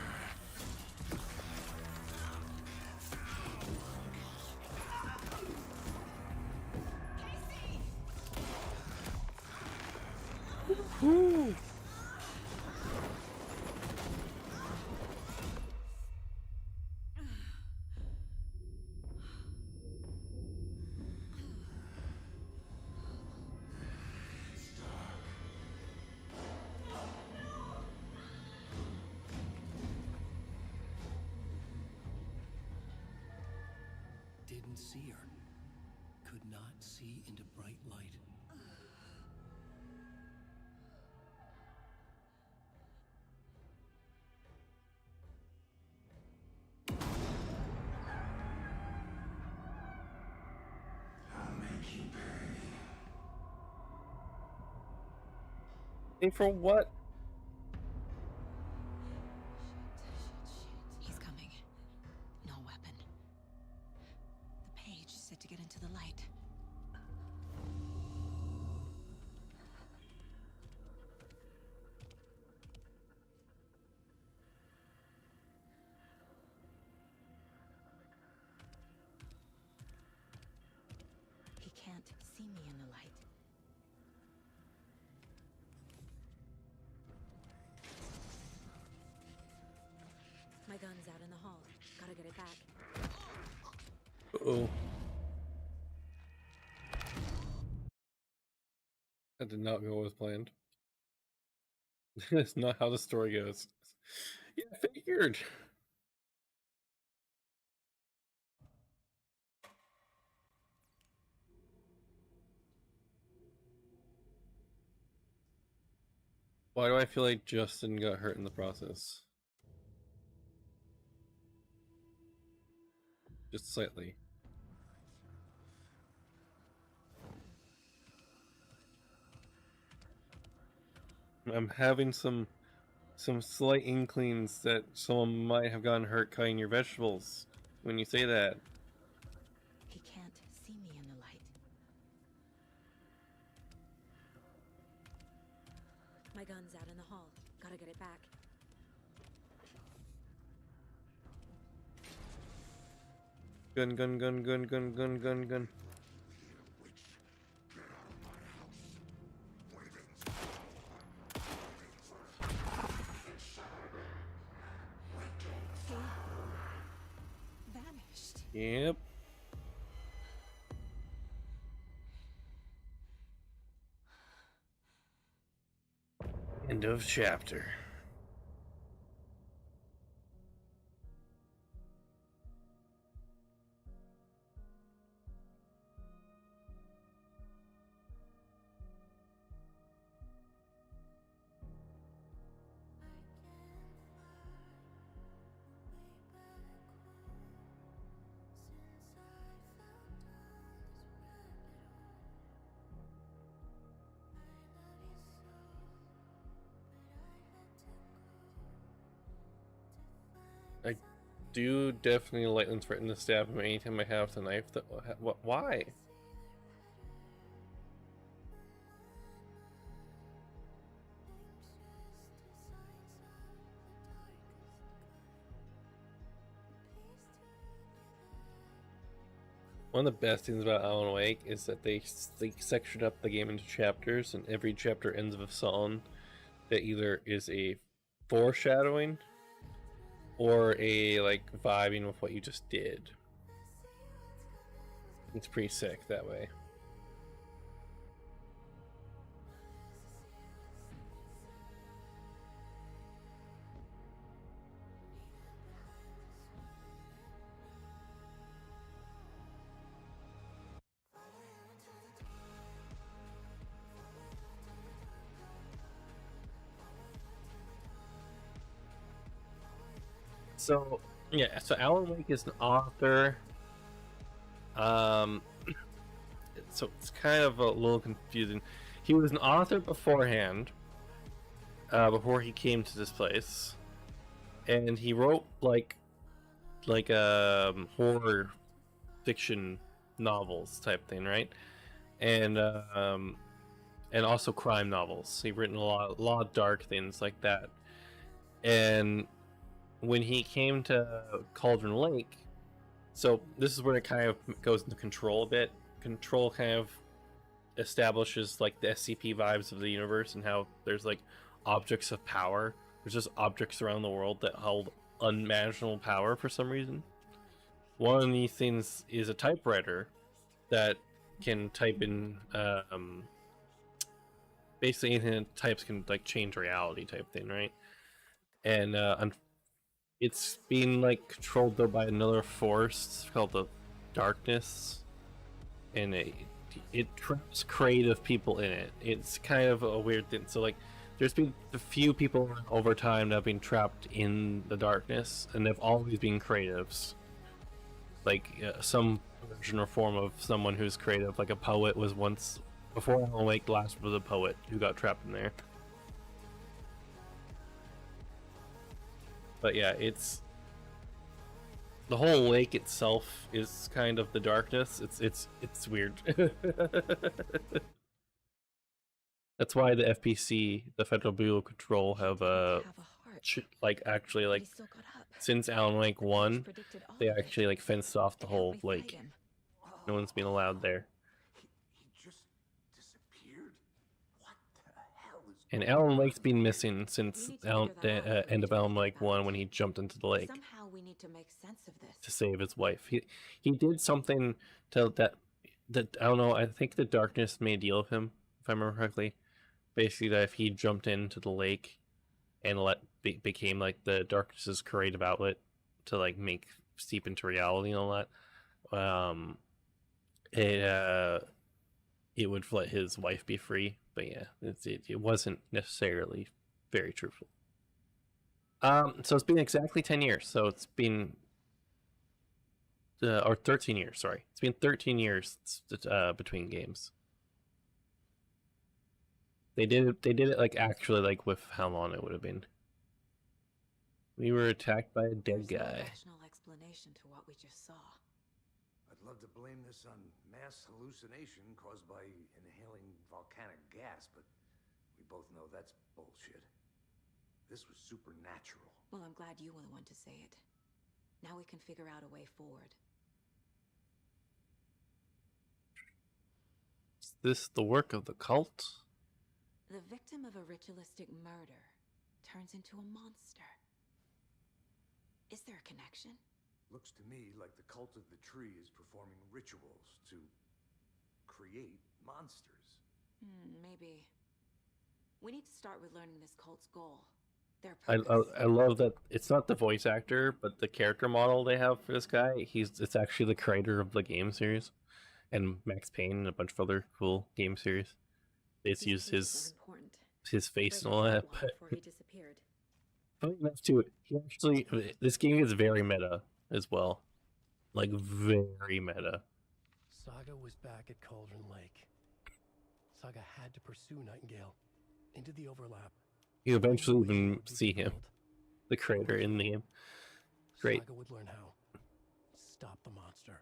Woo! Didn't see her. Could not see into bright light. I'll make you pay. Pay for what? He's coming. No weapon. The page said to get into the light. He can't see me in the light. My gun's out in the hall. Gotta get it back. Uh-oh. That did not go as planned. That's not how the story goes. Yeah, figured. Why do I feel like Justin got hurt in the process? Just slightly. I'm having some slight inklings that someone might have gotten hurt cutting your vegetables when you say that. He can't see me in the light. gun's out in the hall. Gotta get it back. Gun, gun, gun, gun, gun, gun, gun, gun. Vanished. Yep. End of chapter. I do definitely lightly threaten to stab him anytime I have the knife. Why? One of the best things about Alan Wake is that they sectioned up the game into chapters, and every chapter ends with a song that either is a foreshadowing or a like vibing with what you just did. It's pretty sick that way. So yeah, so Alan Wake is an author. So it's kind of a little confusing. He was an author beforehand, before he came to this place, and he wrote like horror fiction novels type thing, right? And also crime novels. He's written a lot of dark things like that. And when he came to Cauldron Lake, so this is where it kind of goes into Control a bit. Control kind of establishes like the SCP vibes of the universe and how there's like objects of power. There's just objects around the world that hold unimaginable power for some reason. One of these things is a typewriter that can type in basically anything that types can like change reality type thing, right? And it's being like controlled though by another force called the Darkness, and it traps creative people in it. It's kind of a weird thing. So like, there's been a few people over time that have been trapped in the Darkness, and they've always been creatives. Like some version or form of someone who's creative. Like a poet was once, before Alan Wake, last was a poet who got trapped in there. But yeah, it's the whole lake itself is kind of the Darkness. It's weird. That's why the FPC, the Federal Bureau of Control, have like actually like since Alan Wake 1, they actually like fenced off the whole lake. No one's been allowed there. And Alan Wake's been missing since the end of Alan Wake 1 when he jumped into the lake. Somehow we need to make sense of this. To save his wife. He did something to that I don't know, I think the Darkness made a deal with him, if I remember correctly. Basically that if he jumped into the lake and became like the Darkness's creative outlet to like make seep into reality and all that, it would let his wife be free. But yeah, it wasn't necessarily very truthful. So it's been exactly 10 years. So it's been, or 13 years, sorry. It's been 13 years between games. They did it like actually like with how long it would have been. We were attacked by a dead guy. There's no rational explanation to what we just saw. I'd love to blame this on mass hallucination caused by inhaling volcanic gas, but we both know that's bullshit. This was supernatural. Well, I'm glad you were the one to say it. Now we can figure out a way forward. Is this the work of the cult? The victim of a ritualistic murder turns into a monster. Is there a connection? Looks to me like the cult of the tree is performing rituals to create monsters. Maybe. We need to start with learning this cult's goal. Their purpose. I love that it's not the voice actor, but the character model they have for this guy. It's actually the creator of the game series, and Max Payne and a bunch of other cool game series. It's used his face and all that. But Before he disappeared. funny enough too, this game is very meta as well, like very meta. Saga was back at Cauldron Lake. Saga had to pursue Nightingale into the overlap. You eventually even see him, the creator in the game. Great. Saga would learn how. Stop the monster.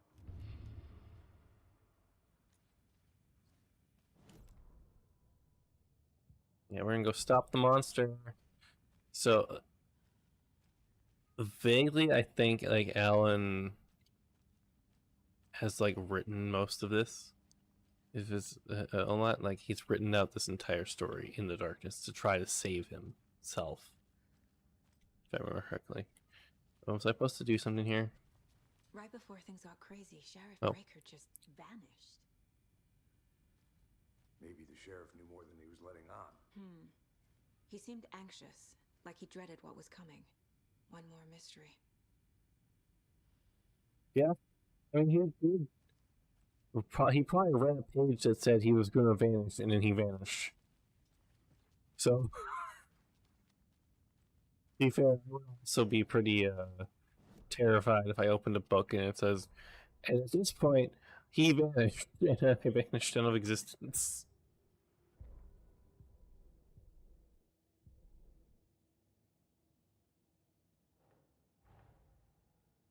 Yeah, we're gonna go stop the monster. So, vaguely, I think like Alan has like written most of this. If it's a lot, like he's written out this entire story in the darkness to try to save himself. If I remember correctly. Was I supposed to do something here? Right before things got crazy, Sheriff Oh. Breaker just vanished. Maybe the sheriff knew more than he was letting on. He seemed anxious, like he dreaded what was coming. One more mystery. Yeah, I mean he probably read a page that said he was going to vanish, and then he vanished. So, to be fair, I would also be pretty terrified if I opened a book and it says, and at this point, he vanished, and I vanished out of existence.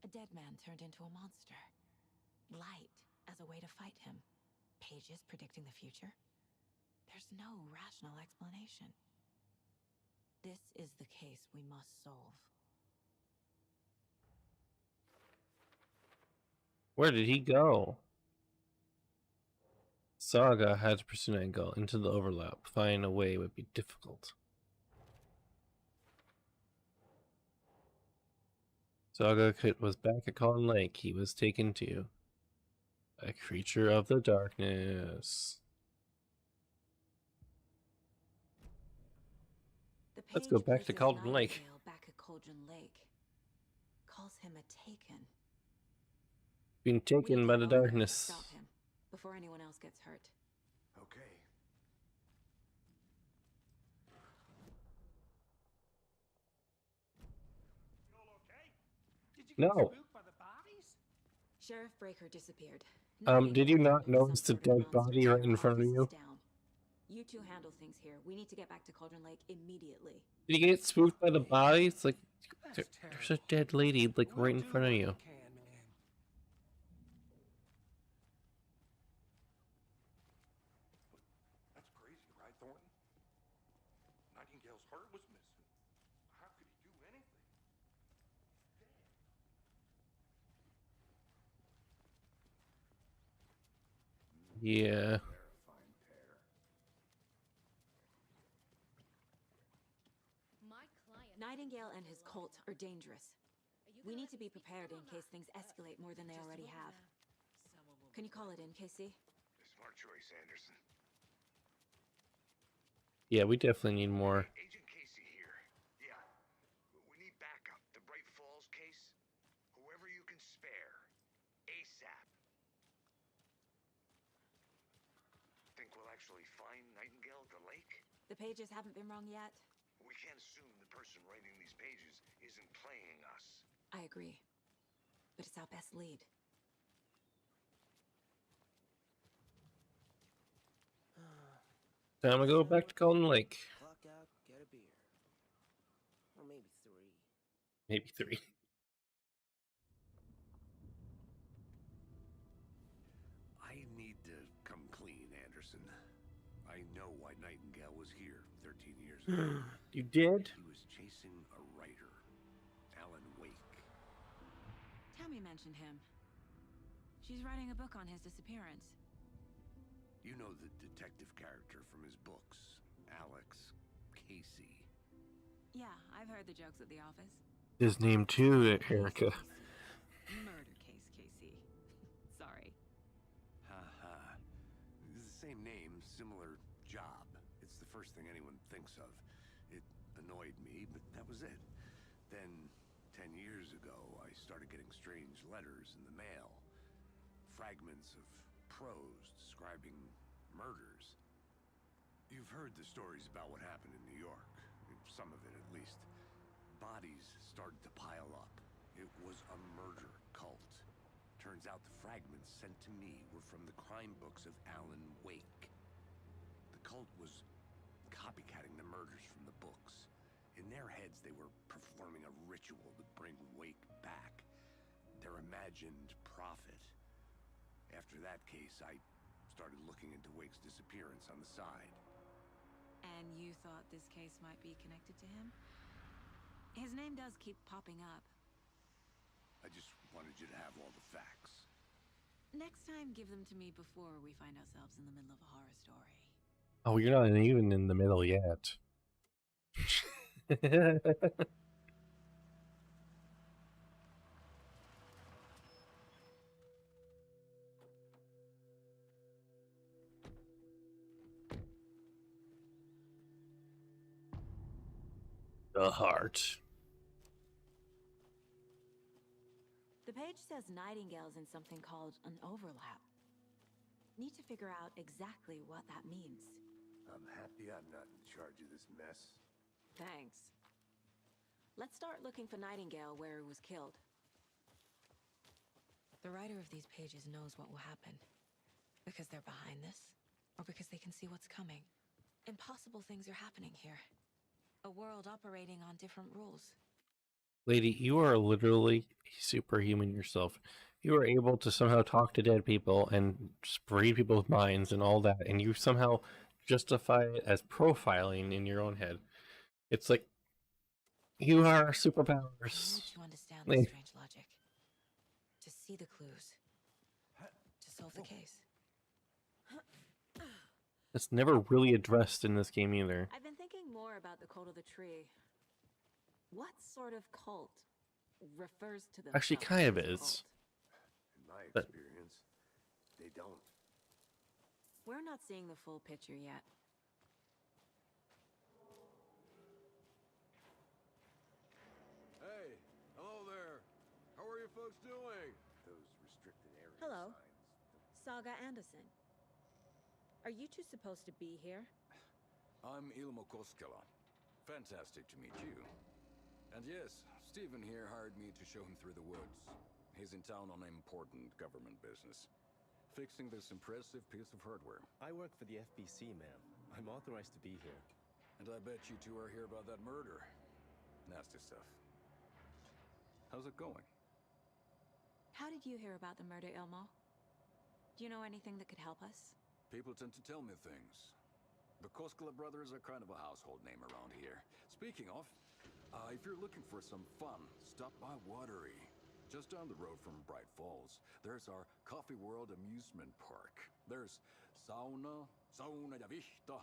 A dead man turned into a monster. Light as a way to fight him. Pages predicting the future. There's no rational explanation. This is the case we must solve. Where did he go? Saga had to pursue Nightingale into the overlap. Finding a way would be difficult. Saga was back at Cauldron Lake. He was taken to a creature of the darkness. Let's go back to Cauldron Lake. Back at Cauldron Lake. Calls him a taken. Being taken by the darkness. Stop him before anyone else gets hurt. Okay. No. Sheriff Breaker disappeared. Did you not notice the dead body right in front of you? You two handle things here. We need to get back to Cauldron Lake immediately. Did you get spooked by the body? It's like there's a dead lady like right in front of you. That's crazy, right, Thornton? Nightingale's heart was missing. How could he do anything? Yeah. Nightingale and his cult are dangerous. We need to be prepared in case things escalate more than they already have. Can you call it in, Casey? Smart choice, Anderson. Yeah, we definitely need more. Agent Casey here. Yeah. We need backup. The Bright Falls case. Whoever you can spare. ASAP. Think we'll actually find Nightingale at the lake? The pages haven't been wrong yet. We can't assume the person writing these pages isn't playing us. I agree. But it's our best lead. Time to go back to Cauldron Lake. Clock out, get a beer. Or maybe 3. Maybe 3. I need to come clean, Anderson. I know why Nightingale was here. There You did? He was chasing a writer, Alan Wake. Tammy mentioned him. She's writing a book on his disappearance. You know the detective character from his books, Alex Casey. Yeah, I've heard the jokes at the office. His name too, Erica. Murder case, Casey. Sorry. Ha. It's the same name, similar job. It's the first thing anyone thinks of. It annoyed me, but that was it. Then, 10 years ago, I started getting strange letters in the mail. Fragments of prose describing murders. You've heard the stories about what happened in New York. Some of it, at least. Bodies started to pile up. It was a murder cult. Turns out the fragments sent to me were from the crime books of Alan Wake. The cult was copycatting the murders from the books. In their heads, they were performing a ritual to bring Wake back. Their imagined prophet. After that case, I started looking into Wake's disappearance on the side. And you thought this case might be connected to him? His name does keep popping up. I just wanted you to have all the facts. Next time, give them to me before we find ourselves in the middle of a horror story. Oh, you're not even in the middle yet. The heart. The page says Nightingale's in something called an overlap. Need to figure out exactly what that means. I'm happy I'm not in charge of this mess. Thanks. Let's start looking for Nightingale where he was killed. The writer of these pages knows what will happen. Because they're behind this, or because they can see what's coming. Impossible things are happening here. A world operating on different rules. Lady, you are literally superhuman yourself. You are able to somehow talk to dead people and just read people's minds and all that, and you somehow justify it as profiling in your own head. It's like you are superpowers. To understand the strange logic. To see the clues. To solve the case. It's never really addressed in this game either. I've been thinking more about the cult of the tree. What sort of cult refers to them? Actually, kind of is. In my experience, they don't. We're not seeing the full picture yet. Hey, hello there. How are you folks doing? Those restricted area Hello. signs. Saga Anderson. Are you two supposed to be here? I'm Ilmo Koskela. Fantastic to meet you. And yes, Stephen here hired me to show him through the woods. He's in town on important government business. Fixing this impressive piece of hardware. I work for the FBC, ma'am. I'm authorized to be here. And I bet you two are here about that murder. Nasty stuff. How's it going? How did you hear about the murder, Ilmo? Do you know anything that could help us? People tend to tell me things. The Koskela brothers are kind of a household name around here. Speaking of, if you're looking for some fun, stop by Watery. Just down the road from Bright Falls, there's our Coffee World amusement park. There's sauna ja vihta.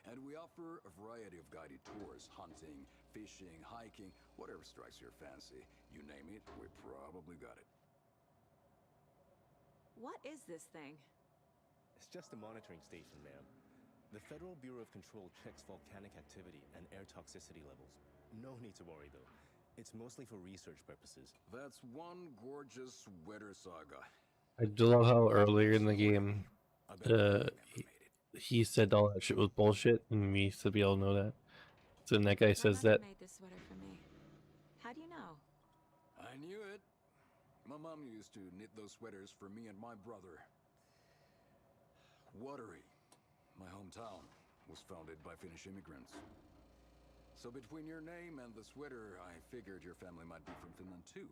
And we offer a variety of guided tours, hunting, fishing, hiking, whatever strikes your fancy. You name it, we probably got it. What is this thing? It's just a monitoring station, ma'am. The Federal Bureau of Control checks volcanic activity and air toxicity levels. No need to worry, though. It's mostly for research purposes. That's one gorgeous weather saga. I do love how earlier in the game, he said all that shit was bullshit, and we used to be able to know that. So then that guy says that. Made this sweater for me. How do you know? I knew it. My mom used to knit those sweaters for me and my brother. Watery, my hometown, was founded by Finnish immigrants. So between your name and the sweater, I figured your family might be from Finland too.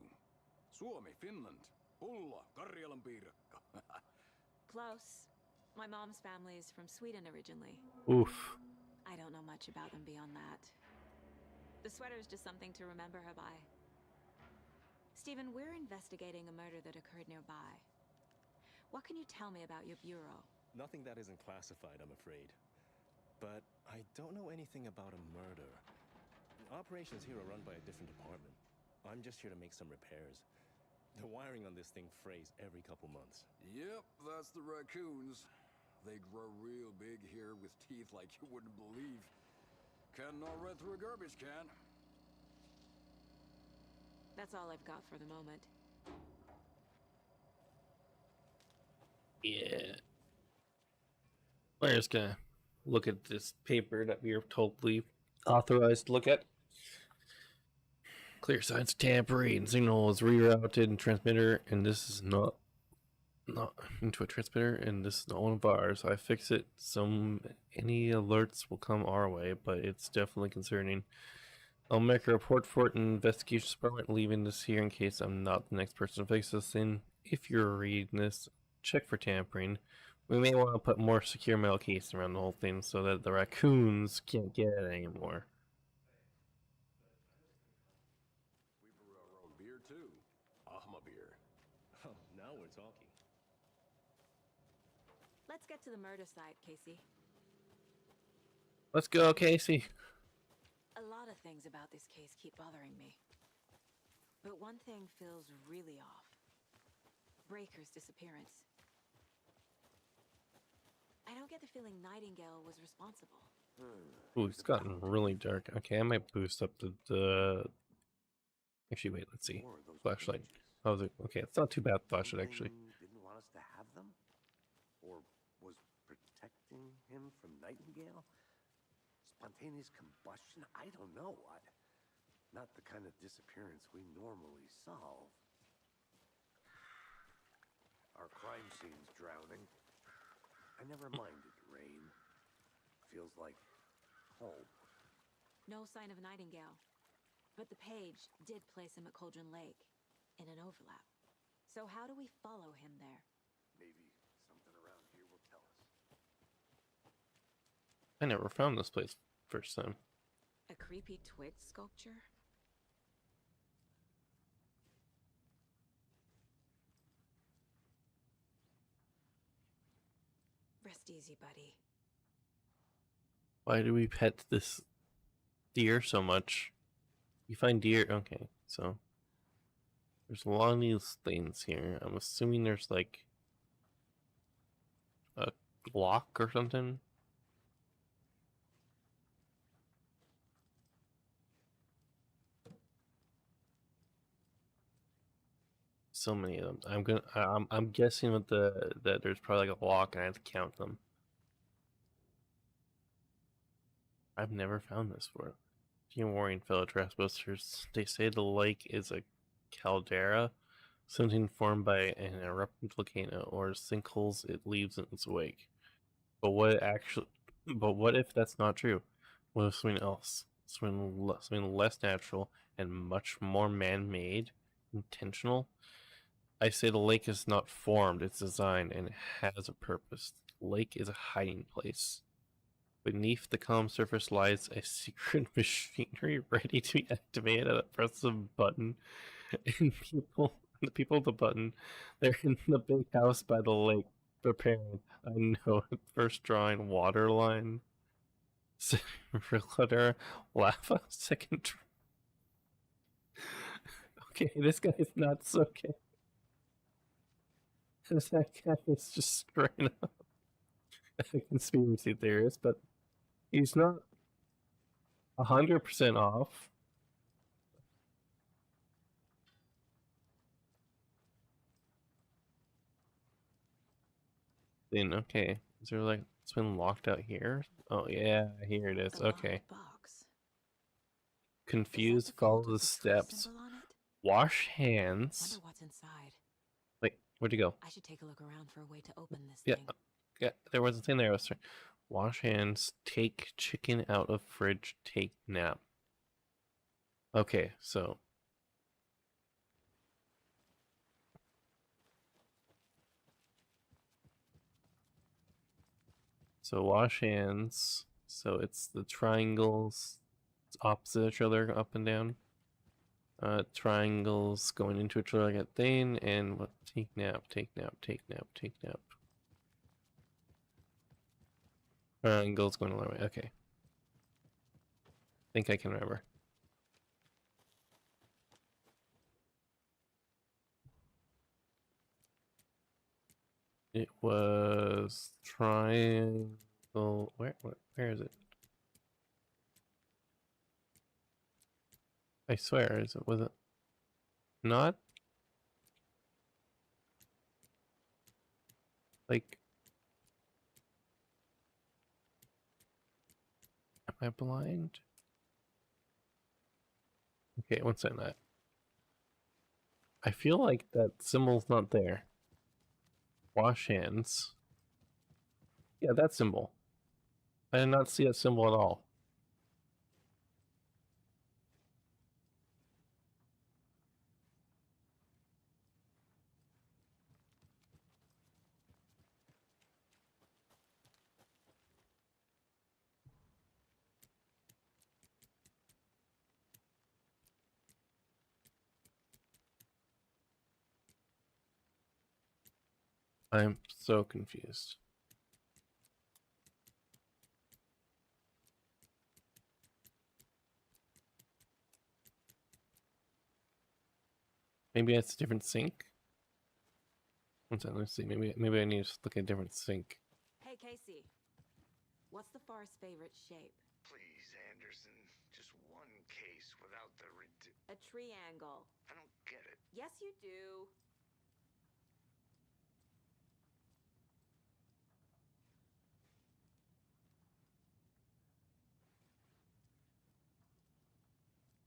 Suomi, Finland. Pulla, Karjalan piirakka. Close. My mom's family is from Sweden originally. Oof. I I don't know much about them beyond that. The sweater is just something to remember her by. Stephen, we're investigating a murder that occurred nearby. What can you tell me about your bureau? Nothing that isn't classified, I'm afraid. But I don't know anything about a murder. Operations here are run by a different department. I'm just here to make some repairs. The wiring on this thing frays every couple months. Yep, that's the raccoons. They grow real big here with teeth like you wouldn't believe. Cannot run through a garbage can. That's all I've got for the moment. Yeah. We're just gonna look at this paper that we are totally authorized to look at. Clear signs of tampering. Signal is rerouted in transmitter, and this is not into a transmitter, and this is not one of ours. I fix it. Any alerts will come our way, but it's definitely concerning. I'll make a report for it in investigation department, leaving this here in case I'm not the next person to fix this thing. If you're reading this, check for tampering. We may want to put more secure metal casing around the whole thing so that the raccoons can't get it anymore. We brew our own beer too. Ahma beer. Oh, now we're talking. Let's get to the murder site, Casey. Let's go, Casey. A lot of things about this case keep bothering me. But one thing feels really off. Breaker's disappearance. I don't get the feeling Nightingale was responsible. Ooh, it's gotten really dark. Okay, I might boost up the... Actually, wait, let's see. Flashlight. Oh, okay, it's not too bad, flashlight, actually. Didn't want us to have them? Or was protecting him from Nightingale? Spontaneous combustion? I don't know. Not the kind of disappearance we normally solve. Our crime scene's drowning. I never minded rain. Feels like home. No sign of Nightingale. But the page did place him at Cauldron Lake, in an overlap. So how do we follow him there? Maybe something around here will tell us. I never found this place first time. A creepy twig sculpture? Rest easy, buddy. Why do we pet this deer so much? You find deer? Okay, so there's a lot of these things here. I'm assuming there's like a lock or something. So many of them. I'm guessing with that there's probably like a lock and I have to count them. I've never found this before. Dear warning, fellow trespassers. They say the lake is a caldera, something formed by an erupting volcano, or sinkholes it leaves in its wake. But what if that's not true? What if something else? Something less natural and much more man-made, intentional? I say the lake is not formed, it's designed, and it has a purpose. The lake is a hiding place. Beneath the calm surface lies a secret machinery ready to be activated at the press of a button. And the people at the button, they're in the big house by the lake, preparing. I know, first drawing water line. Letter, lava, second. Okay, this guy's nuts. Okay. That guy is just straight up a conspiracy theorist, but he's not 100% off. Then, okay, is there like, it's been locked out here? Oh yeah, here it is. Okay. Confused, follow the steps. Wash hands. Wonder what's inside. Wait, where'd you go? I should take a look around for a way to open this Yeah, thing. yeah, there was a thing there. Sorry. Wash hands, take chicken out of fridge, take nap. Okay, so. So wash hands, So it's the triangles opposite each other, up and down. Triangles going into each other like a thing, and what? Take nap, take nap, take nap, take nap. Triangles going along the way. Okay. I think I can remember. It was triangle. Where is it? I swear, was it not? Like, am I blind? Okay, one second. I feel like that symbol's not there. Wash hands. Yeah, that symbol. I did not see that symbol at all. I'm so confused. Maybe it's a different sync. One second, let's see. Maybe I need to look at a different sync. Hey, Casey. What's the far's favorite shape? Please, Anderson. Just one case without the A triangle. I don't get it. Yes, you do.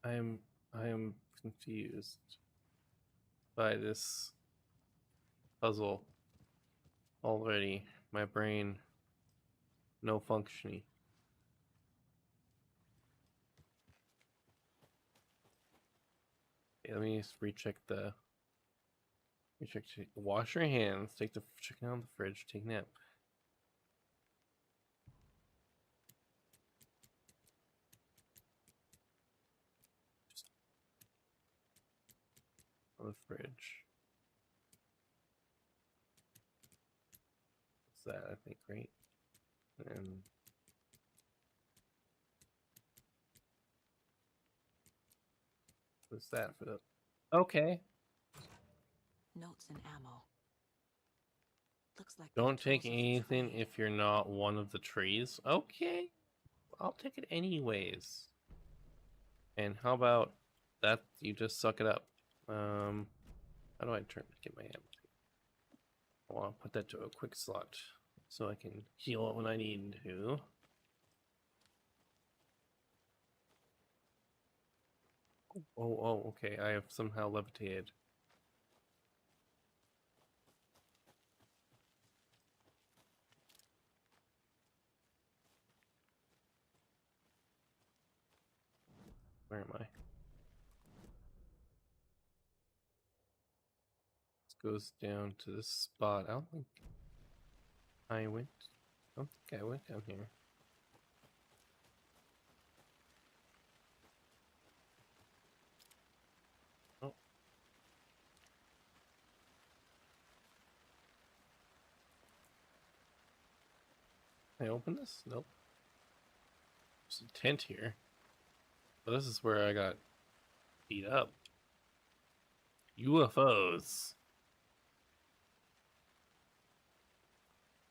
I am confused by this puzzle already. My brain no functioning. Okay, let me just recheck. Wash your hands, take the chicken out of the fridge, take a nap. On the fridge. What's that? I think, right? And what's that for the? Okay. Notes and ammo. Looks like Don't take anything if you're not one of the trees. Okay. I'll take it anyways. And how about that? You just suck it up. How do I get my ammo? I want to put that to a quick slot so I can heal it when I need to. Oh, okay. I have somehow levitated. Where am I? Goes down to this spot. I don't think I went. I don't think I went down here. Oh. Can I open this? Nope. There's a tent here. But this is where I got beat up. UFOs.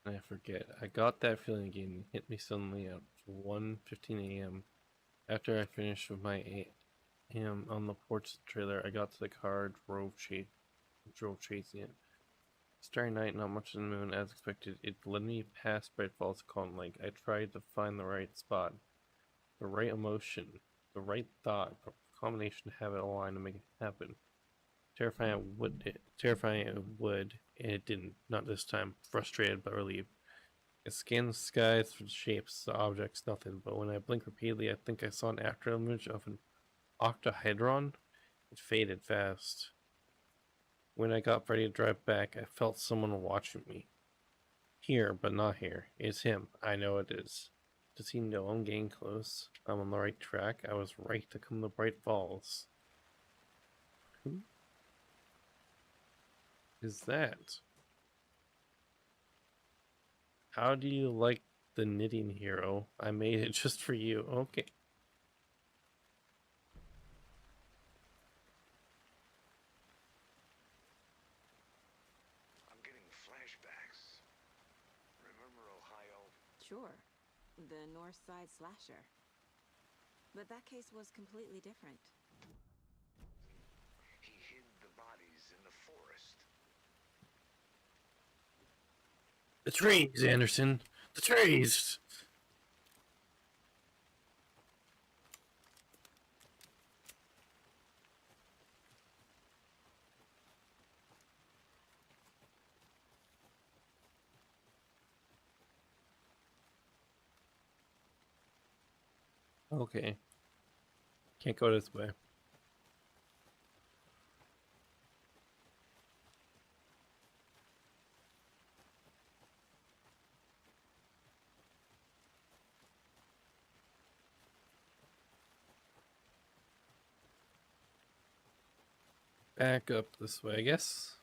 I forget. I got that feeling again. It hit me suddenly at 1:15 a.m. After I finished with my 8 a.m. on the porch trailer, I got to the car, drove chasing it. Starry night, not much of the moon as expected. It led me past Bright Falls to Colton Lake. I tried to find the right spot, the right emotion, the right thought, a combination to have it align to make it happen. Terrifying it would, and it didn't. Not this time. Frustrated but relieved. I scanned the skies for shapes, the objects, nothing. But when I blinked repeatedly, I think I saw an afterimage of an octahedron. It faded fast. When I got ready to drive back, I felt someone watching me. Here, but not here. It's him. I know it is. Does he know I'm getting close? I'm on the right track. I was right to come to Bright Falls. Who is that? How do you like the knitting hero? I made it just for you. Okay. I'm getting flashbacks. Remember Ohio? Sure. The North Side slasher. But that case was completely different. He hid the bodies in the forest. The trees, Anderson. The trees. Okay. Can't go this way. Back up this way, I guess.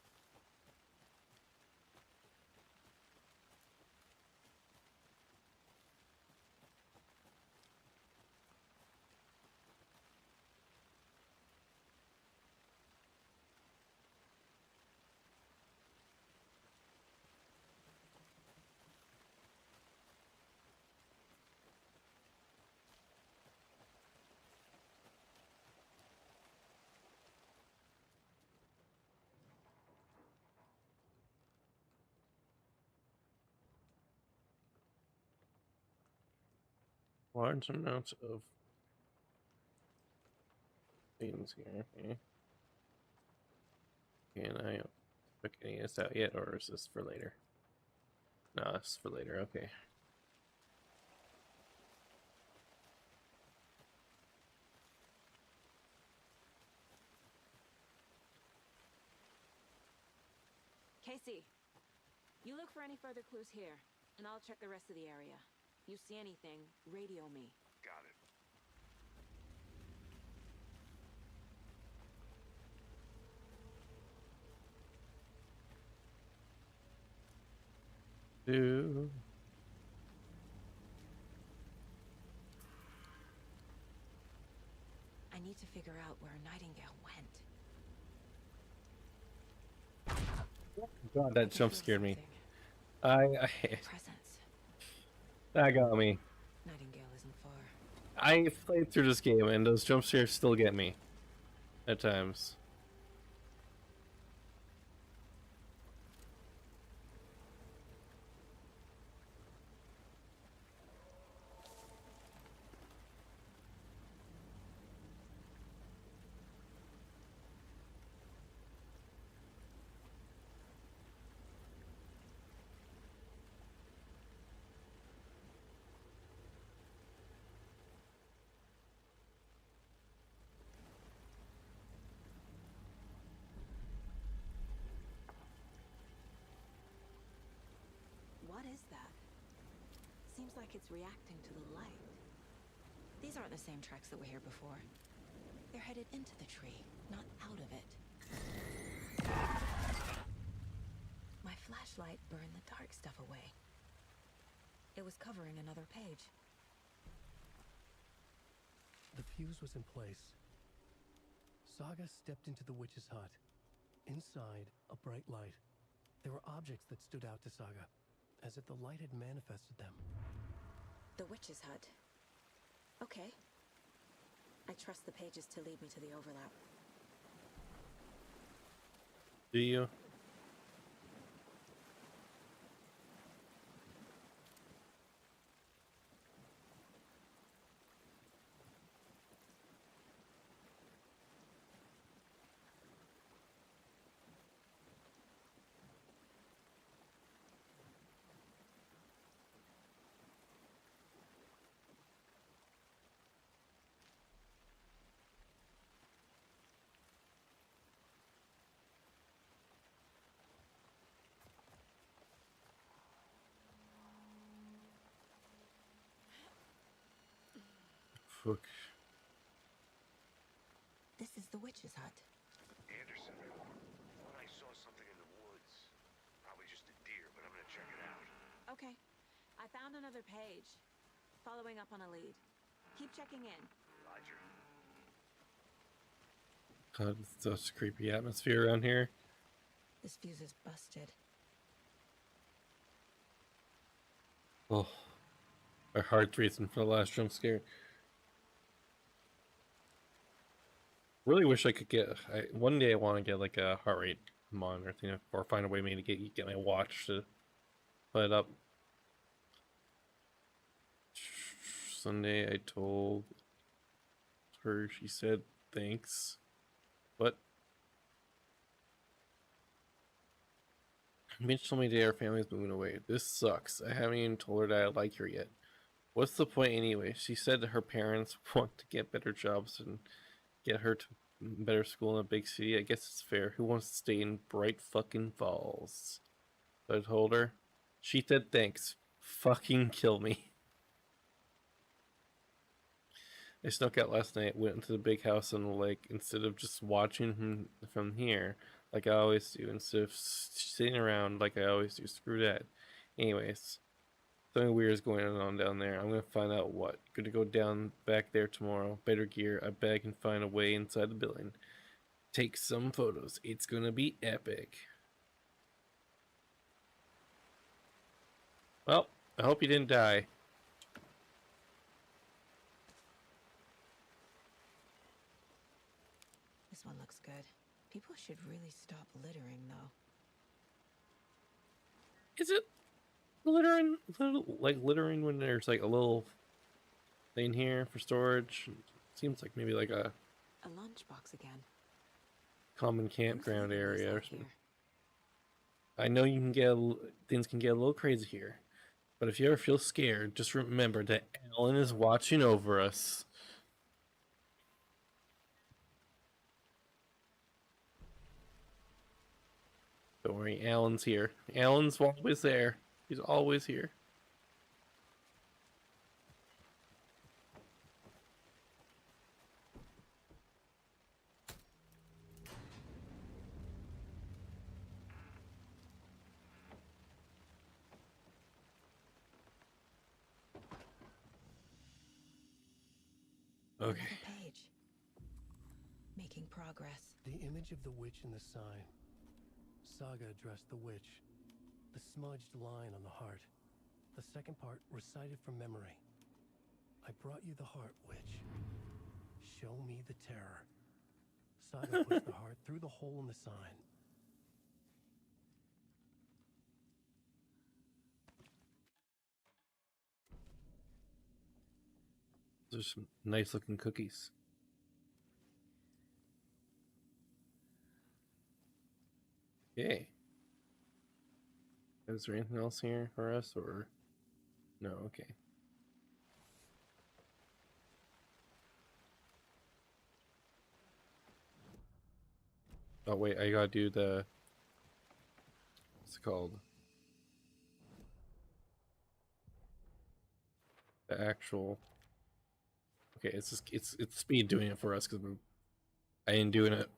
Large amounts of things here. Okay. Can I pick any of this out yet, or is this for later? No, it's for later. Okay. Casey, you look for any further clues here, and I'll check the rest of the area. You see anything, radio me. Got it. Do. I need to figure out where Nightingale went. God, that jump scared me. That got me. Nightingale isn't far. I played through this game, and those jump scares still get me at times. What is that? Seems like it's reacting to the light. These aren't the same tracks that were here before. They're headed into the tree, not out of it. My flashlight burned the dark stuff away. It was covering another page. The fuse was in place. Saga stepped into the witch's hut. Inside, a bright light. There were objects that stood out to Saga, as if the light had manifested them. The witch's hut. Okay. I trust the pages to lead me to the overlap. Do you? fuck. This is the witch's hut. Anderson, thought I saw something in the woods. Probably just a deer, but I'm gonna check it out. Okay. I found another page. Following up on a lead. Keep checking in. Roger. God, it's such a creepy atmosphere around here. This fuse is busted. Oh, my heart's racing for the last jump scare. Really wish I could get. One day I want to get like a heart rate monitor thing, or find a way maybe to get my watch to put it up. Sunday I told her, she said thanks, but Mitch told me today our family's moving away. This sucks. I haven't even told her that I like her yet. What's the point anyway? She said that her parents want to get better jobs and get her to better school in a big city. I guess it's fair. Who wants to stay in Bright fucking Falls? So I told her. She said thanks. Fucking kill me. I snuck out last night, went into the big house on the lake instead of just watching from here like I always do, instead of sitting around like I always do. Screw that. Anyways, something weird is going on down there. I'm gonna find out what. Gonna go down back there tomorrow. Better gear. I bet I can find a way inside the building. Take some photos. It's gonna be epic. Well, I hope you didn't die. This one looks good. People should really stop littering, though. Is it littering? Like littering when there's like a little thing here for storage? Seems like maybe like a lunchbox again. Common campground area or something. I know you can get things can get a little crazy here, but if you ever feel scared, just remember that Alan is watching over us. Don't worry, Alan's here. Alan's always there. He's always here. Okay. Page. Making progress. The image of the witch in the sign. Saga addressed the witch. The smudged line on the heart. The second part recited from memory. I brought you the heart, witch. Show me the terror. Saga pushed the heart through the hole in the sign. There's some nice looking cookies. Yay. Is there anything else here for us, or no? Okay. Oh wait, I gotta do the, what's it called? The actual. Okay, it's just it's speed doing it for us because I ain't doing it.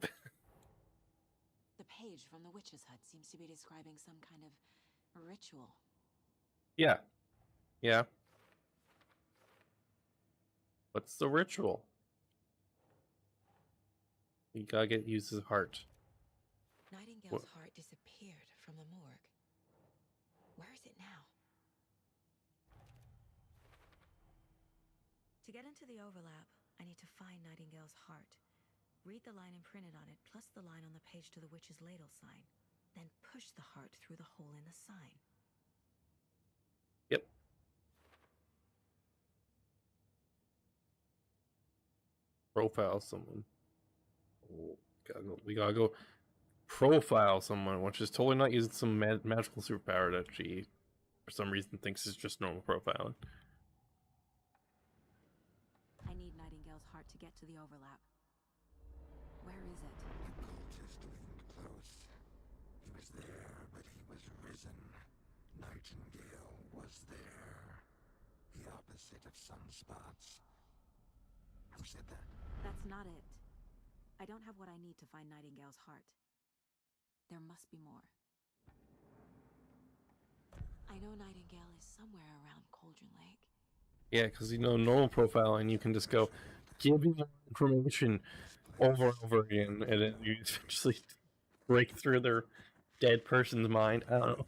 The page from the witch's hut seems to be describing some kind of ritual. Yeah. Yeah. What's the ritual? You gotta use his heart. Nightingale's heart disappeared from the morgue. Where is it now? To get into the overlap, I need to find Nightingale's heart. Read the line imprinted on it, plus the line on the page to the witch's ladle sign. Then push the heart through the hole in the sign. Yep. Profile someone. Oh, we gotta go profile someone, which is totally not using some magical superpower that she, for some reason, thinks is just normal profiling. I need Nightingale's heart to get to the overlap. Where is it? The cultist wasn't close. He was there, but he was risen. Nightingale was there. The opposite of sunspots. Who said that? That's not it. I don't have what I need to find Nightingale's heart. There must be more. I know Nightingale is somewhere around Cauldron Lake. Yeah, because you know normal profiling, you can just go, give me more information over and over again, and then you essentially break through their dead person's mind. I don't know.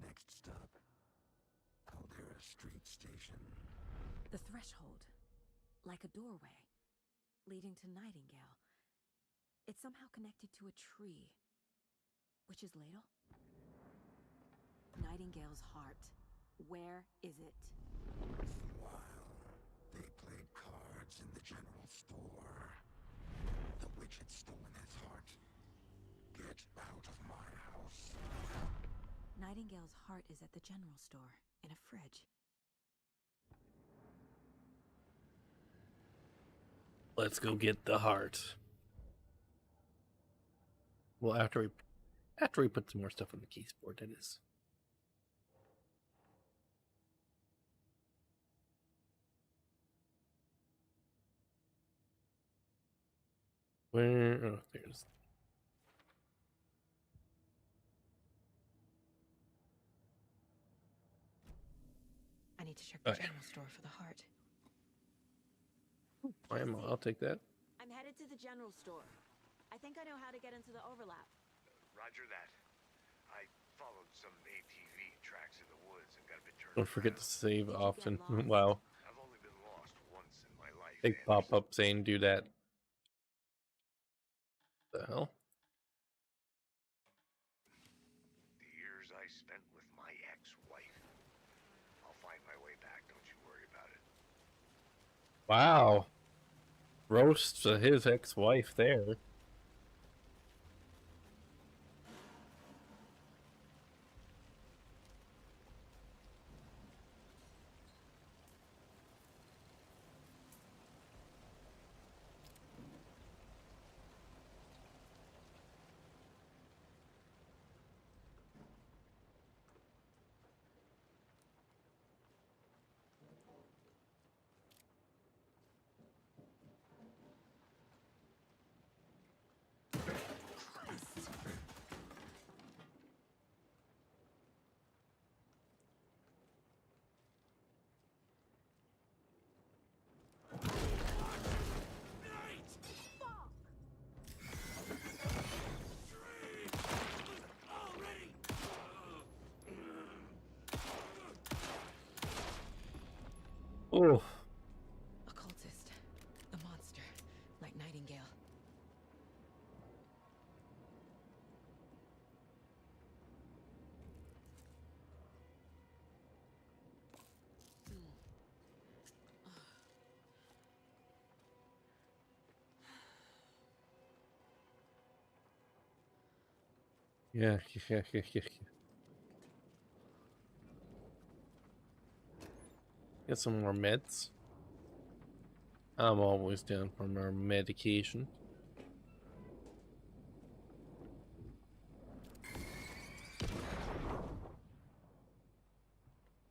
Next stop, Caldera Street Station. The threshold, like a doorway, leading to Nightingale. It's somehow connected to a tree. Witch's Ladle? Nightingale's heart. Where is it? While they played cards in the general store, the witch had stolen his heart. Get out of my house. Nightingale's heart is at the general store, in a fridge. Let's go get the heart. Well, after we put some more stuff on the keys board, that is. Where? Oh, there's. I need to check the general store for the heart. I'll take that. I'm headed to the general store. I think I know how to get into the overlap. Roger that. I followed some ATV tracks in the woods and got a bit turned. Don't forget to save often. Wow. I've only been lost once in my life. Big pop up saying do that. The hell? The years I spent with my ex-wife. I'll find my way back, don't you worry about it. Wow. Roast his ex-wife there. Oh. A cultist. A monster. Like Nightingale. Yeah. Get some more meds. I'm always down for more medication.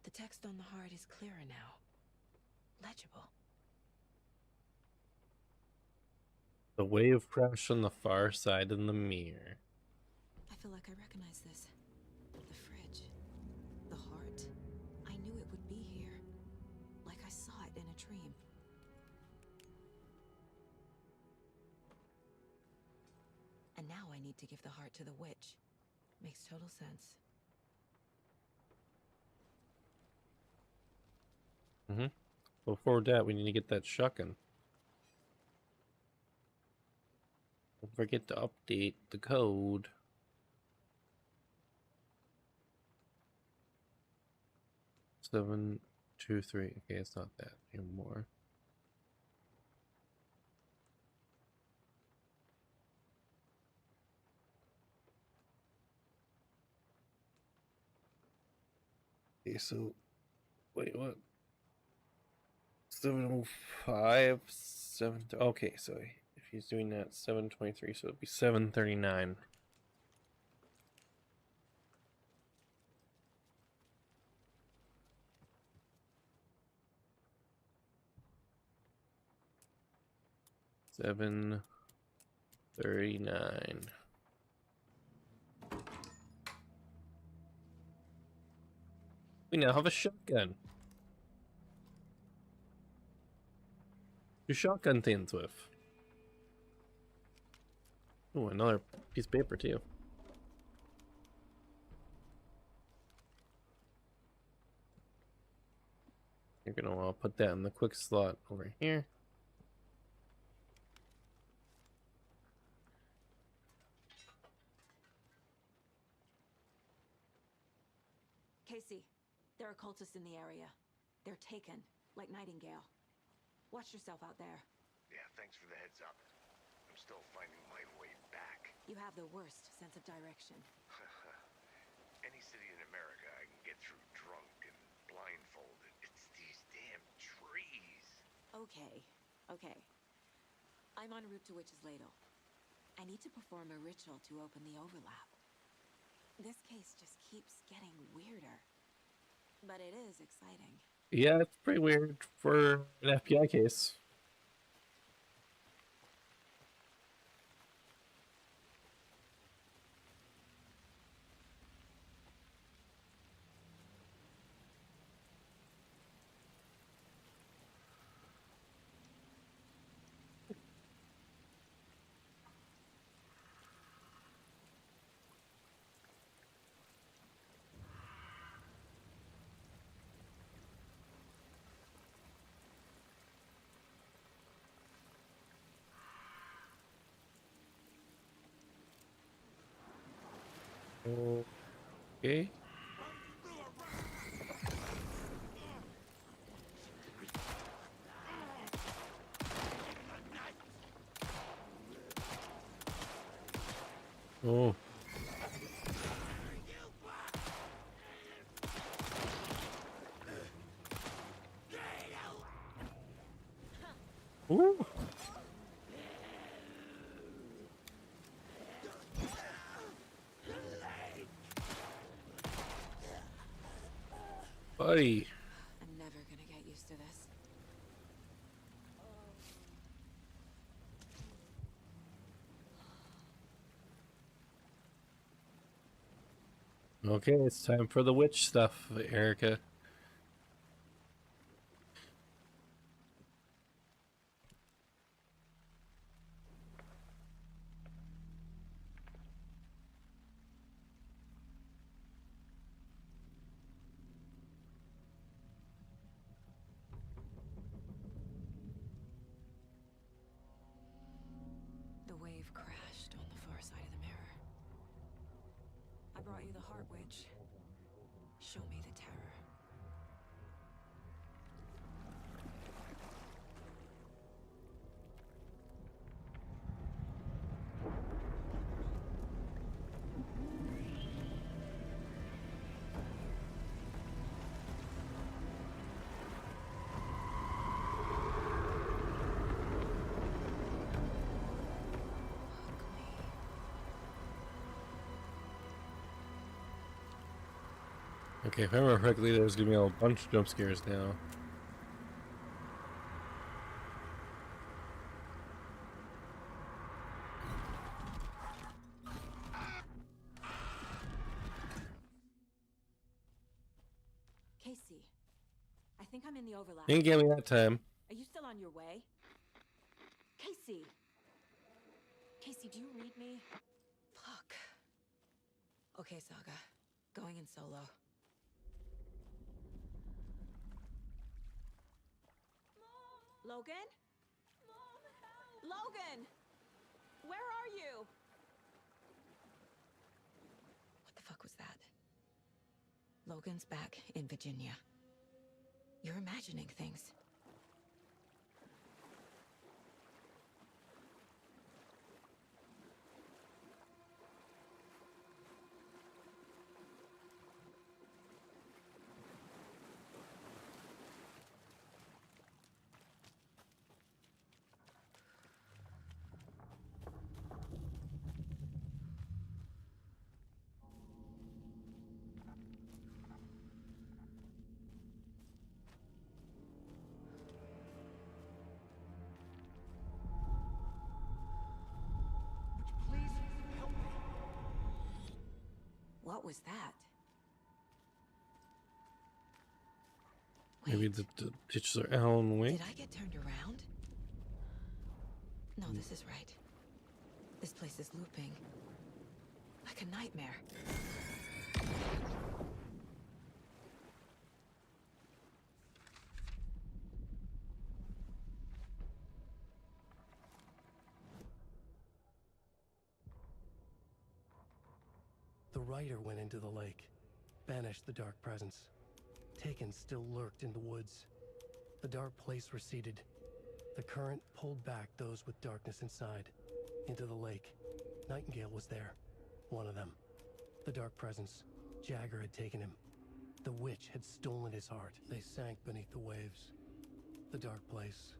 The text on the heart is clearer now. Legible. The wave crashed on the far side in the mirror. I feel like I recognize this. The fridge. The heart. I knew it would be here. Like I saw it in a dream. And now I need to give the heart to the witch. Makes total sense. Before that, we need to get that shuckin'. Don't forget to update the code. Seven, 2, 3. Okay, it's not that anymore. Okay, so wait, what? 705, 7. Okay, so if he's doing that, 723, so it'd be 739. 7:39. We now have a shotgun. Your shotgun things with. Oh, another piece of paper too. You're gonna want to put that in the quick slot over here. Casey, there are cultists in the area. They're taken, like Nightingale. Watch yourself out there. Yeah, thanks for the heads up. I'm still finding my way back. You have the worst sense of direction. Any city in America I can get through drunk and blindfolded. It's these damn trees. Okay, okay. I'm en route to Witch's Ladle. I need to perform a ritual to open the overlap. This case just keeps getting weirder. But it is exciting. Yeah, it's pretty weird for an FBI case. Okay. Oh. Ooh. Buddy. I'm never gonna get used to this. Okay, it's time for the witch stuff, Erica. The wave crashed on the far side of the mirror. I brought you the Heart Witch. Show me the terror. Okay, if I remember correctly, there's gonna be a bunch of jump scares now. Casey, I think I'm in the overlap. Ain't get me that time. Are you still on your way? Casey! Casey, do you read me? Fuck. Okay, Saga. Going in solo. Mom! Logan? Mom, help! Logan! Where are you? What the fuck was that? Logan's back in Virginia. You're imagining things. What was that? Maybe the ditches are Alan Wake. Did I get turned around? No, this is right. This place is looping. Like a nightmare. The rider went into the lake, banished the dark presence. Taken still lurked in the woods. The dark place receded. The current pulled back those with darkness inside, into the lake. Nightingale was there, one of them. The dark presence, Jagger had taken him. The witch had stolen his heart. They sank beneath the waves. The dark place,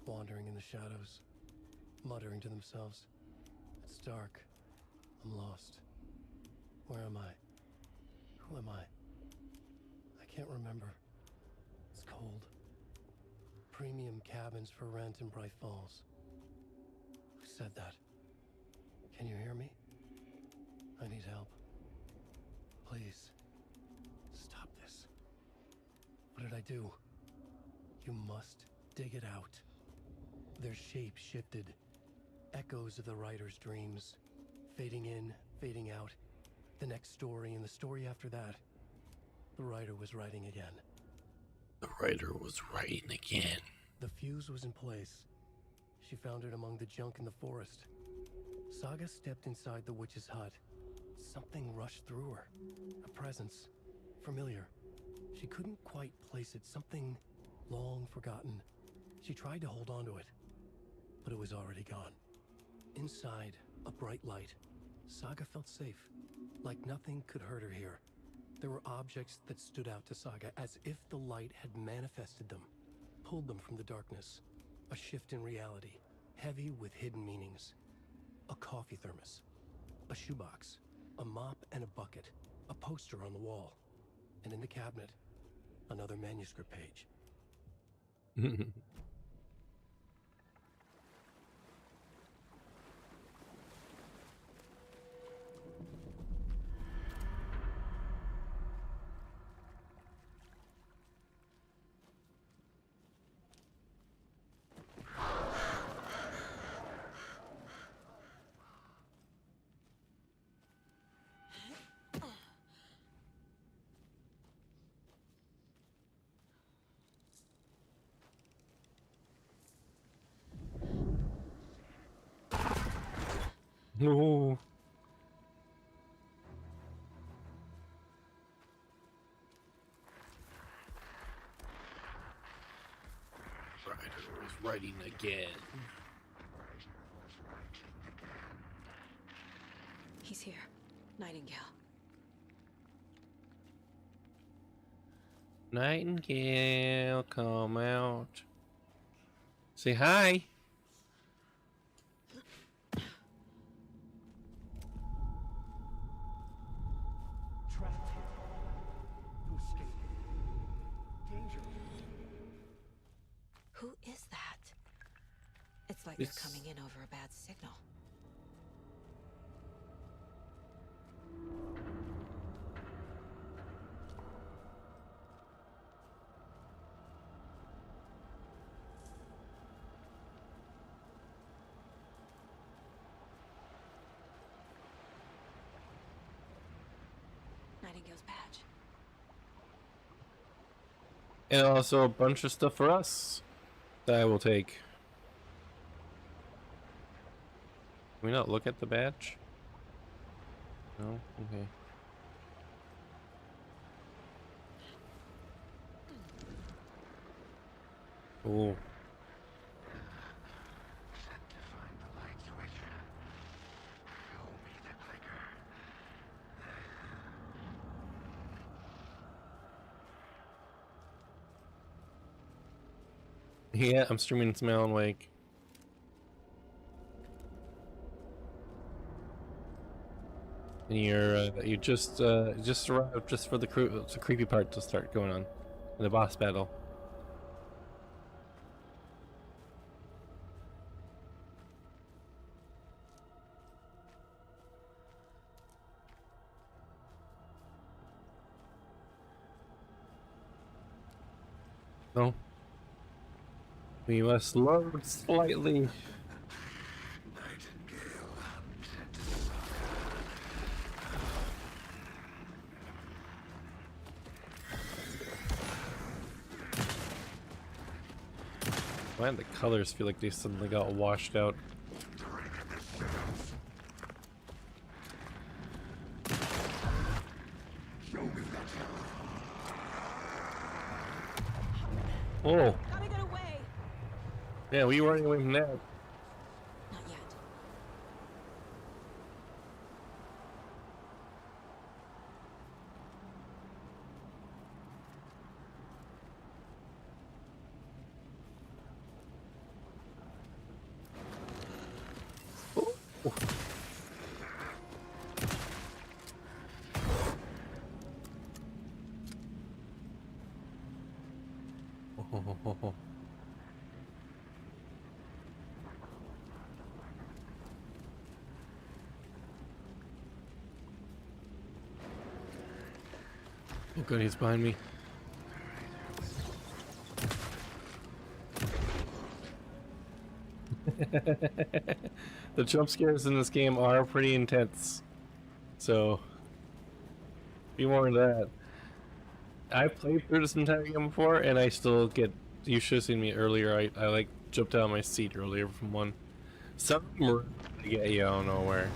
wandering in the shadows, muttering to themselves. It's dark. I'm lost. Where am I? Who am I? I can't remember. It's cold. Premium cabins for rent in Bright Falls. Who said that? Can you hear me? I need help. Please. Stop this. What did I do? You must dig it out. Their shape shifted. Echoes of the writer's dreams. Fading in, fading out. The next story and the story after that. The writer was writing again. The writer was writing again. The fuse was in place. She found it among the junk in the forest. Saga stepped inside the witch's hut. Something rushed through her. A presence. Familiar. She couldn't quite place it. Something long forgotten. She tried to hold on to it, but it was already gone. Inside, a bright light. Saga felt safe. Like nothing could hurt her here. There were objects that stood out to Saga as if the light had manifested them, pulled them from the darkness. A shift in reality, heavy with hidden meanings. A coffee thermos, a shoebox, a mop and a bucket, a poster on the wall, and in the cabinet, another manuscript page. No. Writer was writing again. He's here. Nightingale. Nightingale, come out. Say hi. Who is that? It's like they're coming in over a bad signal. Nightingale's badge. And also a bunch of stuff for us that I will take. Can we not look at the badge? No? Okay. Oh. Yeah, I'm streaming some Alan Wake. And you just arrived just for the creepy part to start going on, the boss battle. No. We must load slightly. Why do the colors feel like they suddenly got washed out? Oh! Gotta get away! Yeah, we running away from that. Not yet. Oh. Oh good, he's behind me. The jump scares in this game are pretty intense, so be warned of that. I played through this entire game before, and I still get. You should have seen me earlier. I like jumped out of my seat earlier from one. Some of them were to get you out of nowhere.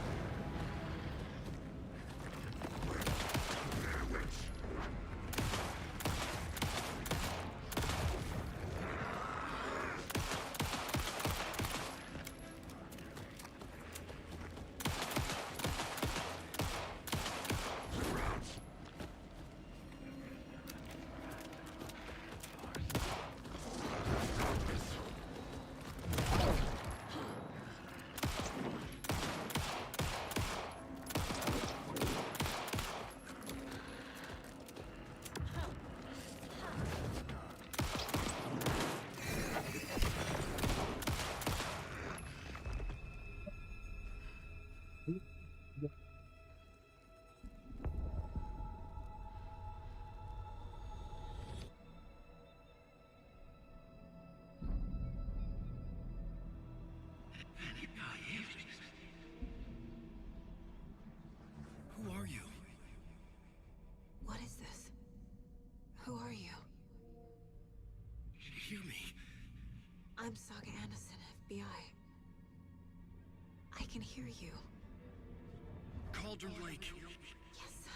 Who are you? What is this? Who are you? Hear me. I'm Saga Anderson, FBI. I can hear you. Cauldron Lake. Yes,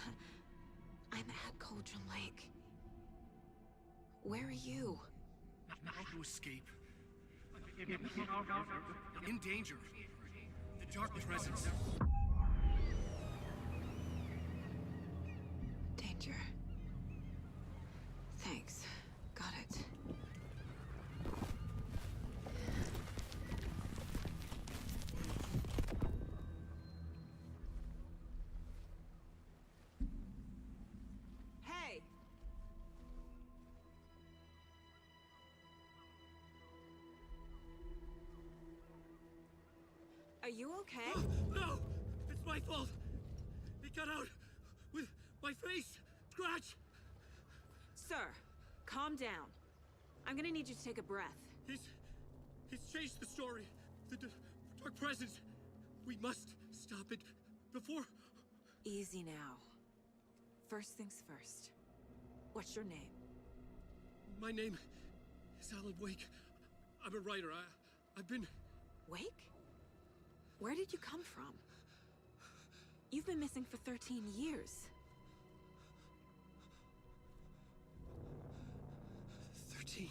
I'm at Cauldron Lake. Where are you? Not to escape. In danger. The Dark Presence. Danger. Thanks. Got it. Hey! Are you okay? No! It's my fault! It got out with my face! Scratch! Sir, calm down. I'm gonna need you to take a breath. He's changed the story. The Dark Presence. We must stop it before... Easy now. First things first. What's your name? My name is Alan Wake. I'm a writer. I've been... Wake? Where did you come from? You've been missing for 13 years. 13.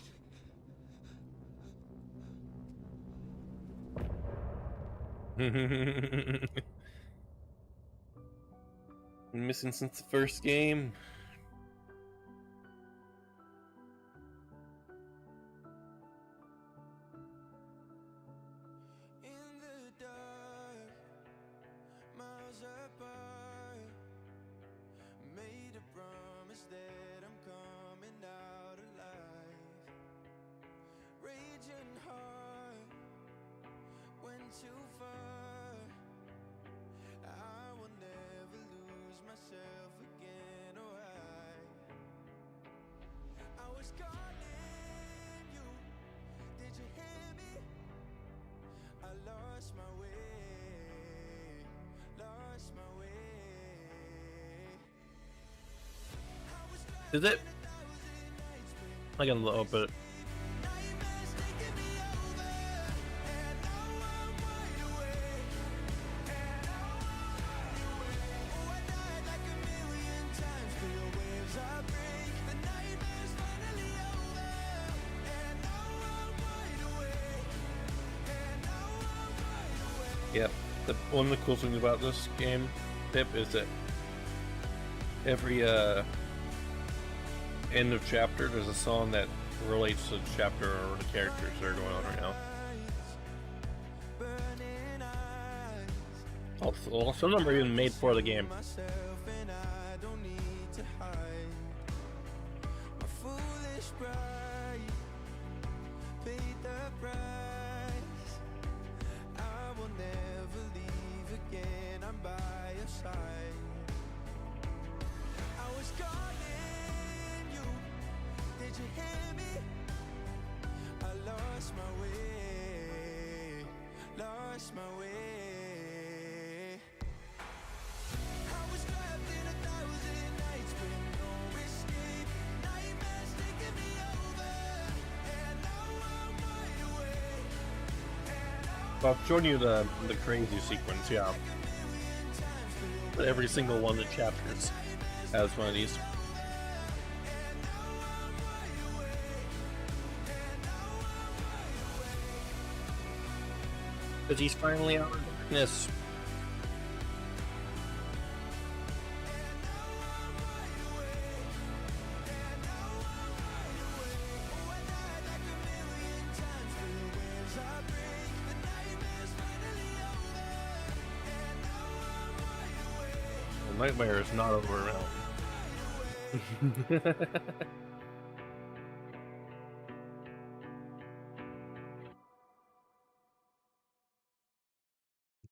Missing since the first game. Is it? I can load up it. Yep. One of the cool things about this game, Pip, is that every end of chapter there's a song that relates to the chapter or the characters that are going on right now. Also, some of them are even made for the game. Well, I've shown you the crazy sequence, yeah. But every single one of the chapters has one of these. Because he's finally out of darkness. The nightmare is not over now.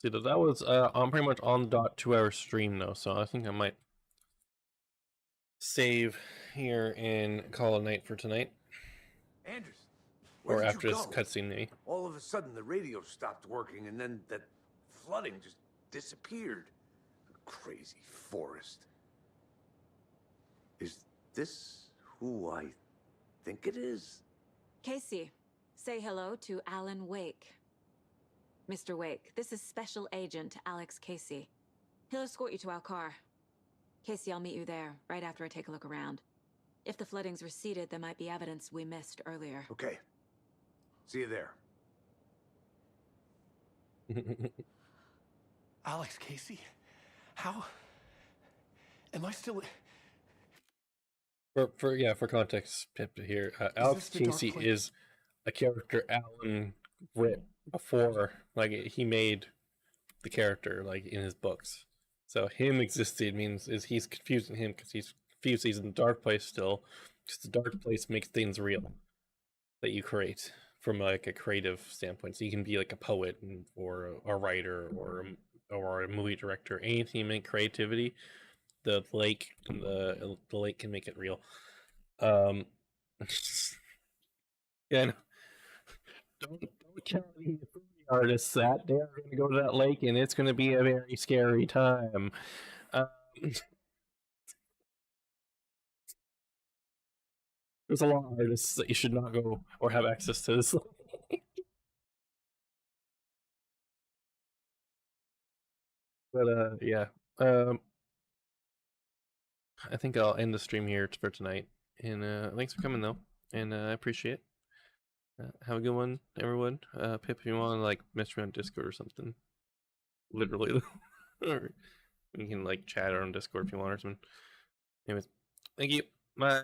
See, that was I'm pretty much on the dot 2-hour stream though, so I think I might save here and call it a night for tonight. Anders, or after this cutscene, maybe. All of a sudden, the radio stopped working, and then that flooding just disappeared. Crazy forest. Is this who I think it is? Casey, say hello to Alan Wake. Mr. Wake, this is Special Agent Alex Casey. He'll escort you to our car. Casey, I'll meet you there, right after I take a look around. If the flooding's receded, there might be evidence we missed earlier. Okay. See you there. Alex Casey? How? Am I still... For context, Pip here, Alex Casey is a character Alan wrote before, like, he made the character, like, in his books. So him existing means he's confusing him because he's confused. He's in the dark place still, because the dark place makes things real that you create from like a creative standpoint. So you can be like a poet or a writer or a movie director. Anything in creativity, the lake can make it real. Yeah, no. Don't tell the artists that they're going to go to that lake and it's going to be a very scary time. There's a lot of artists that you should not go or have access to this. But yeah, I think I'll end the stream here for tonight. And thanks for coming though, and I appreciate it. Have a good one, everyone. Pip, if you want to like mess around Discord or something, literally, or you can like chat on Discord if you want or something. Anyways, thank you. Bye.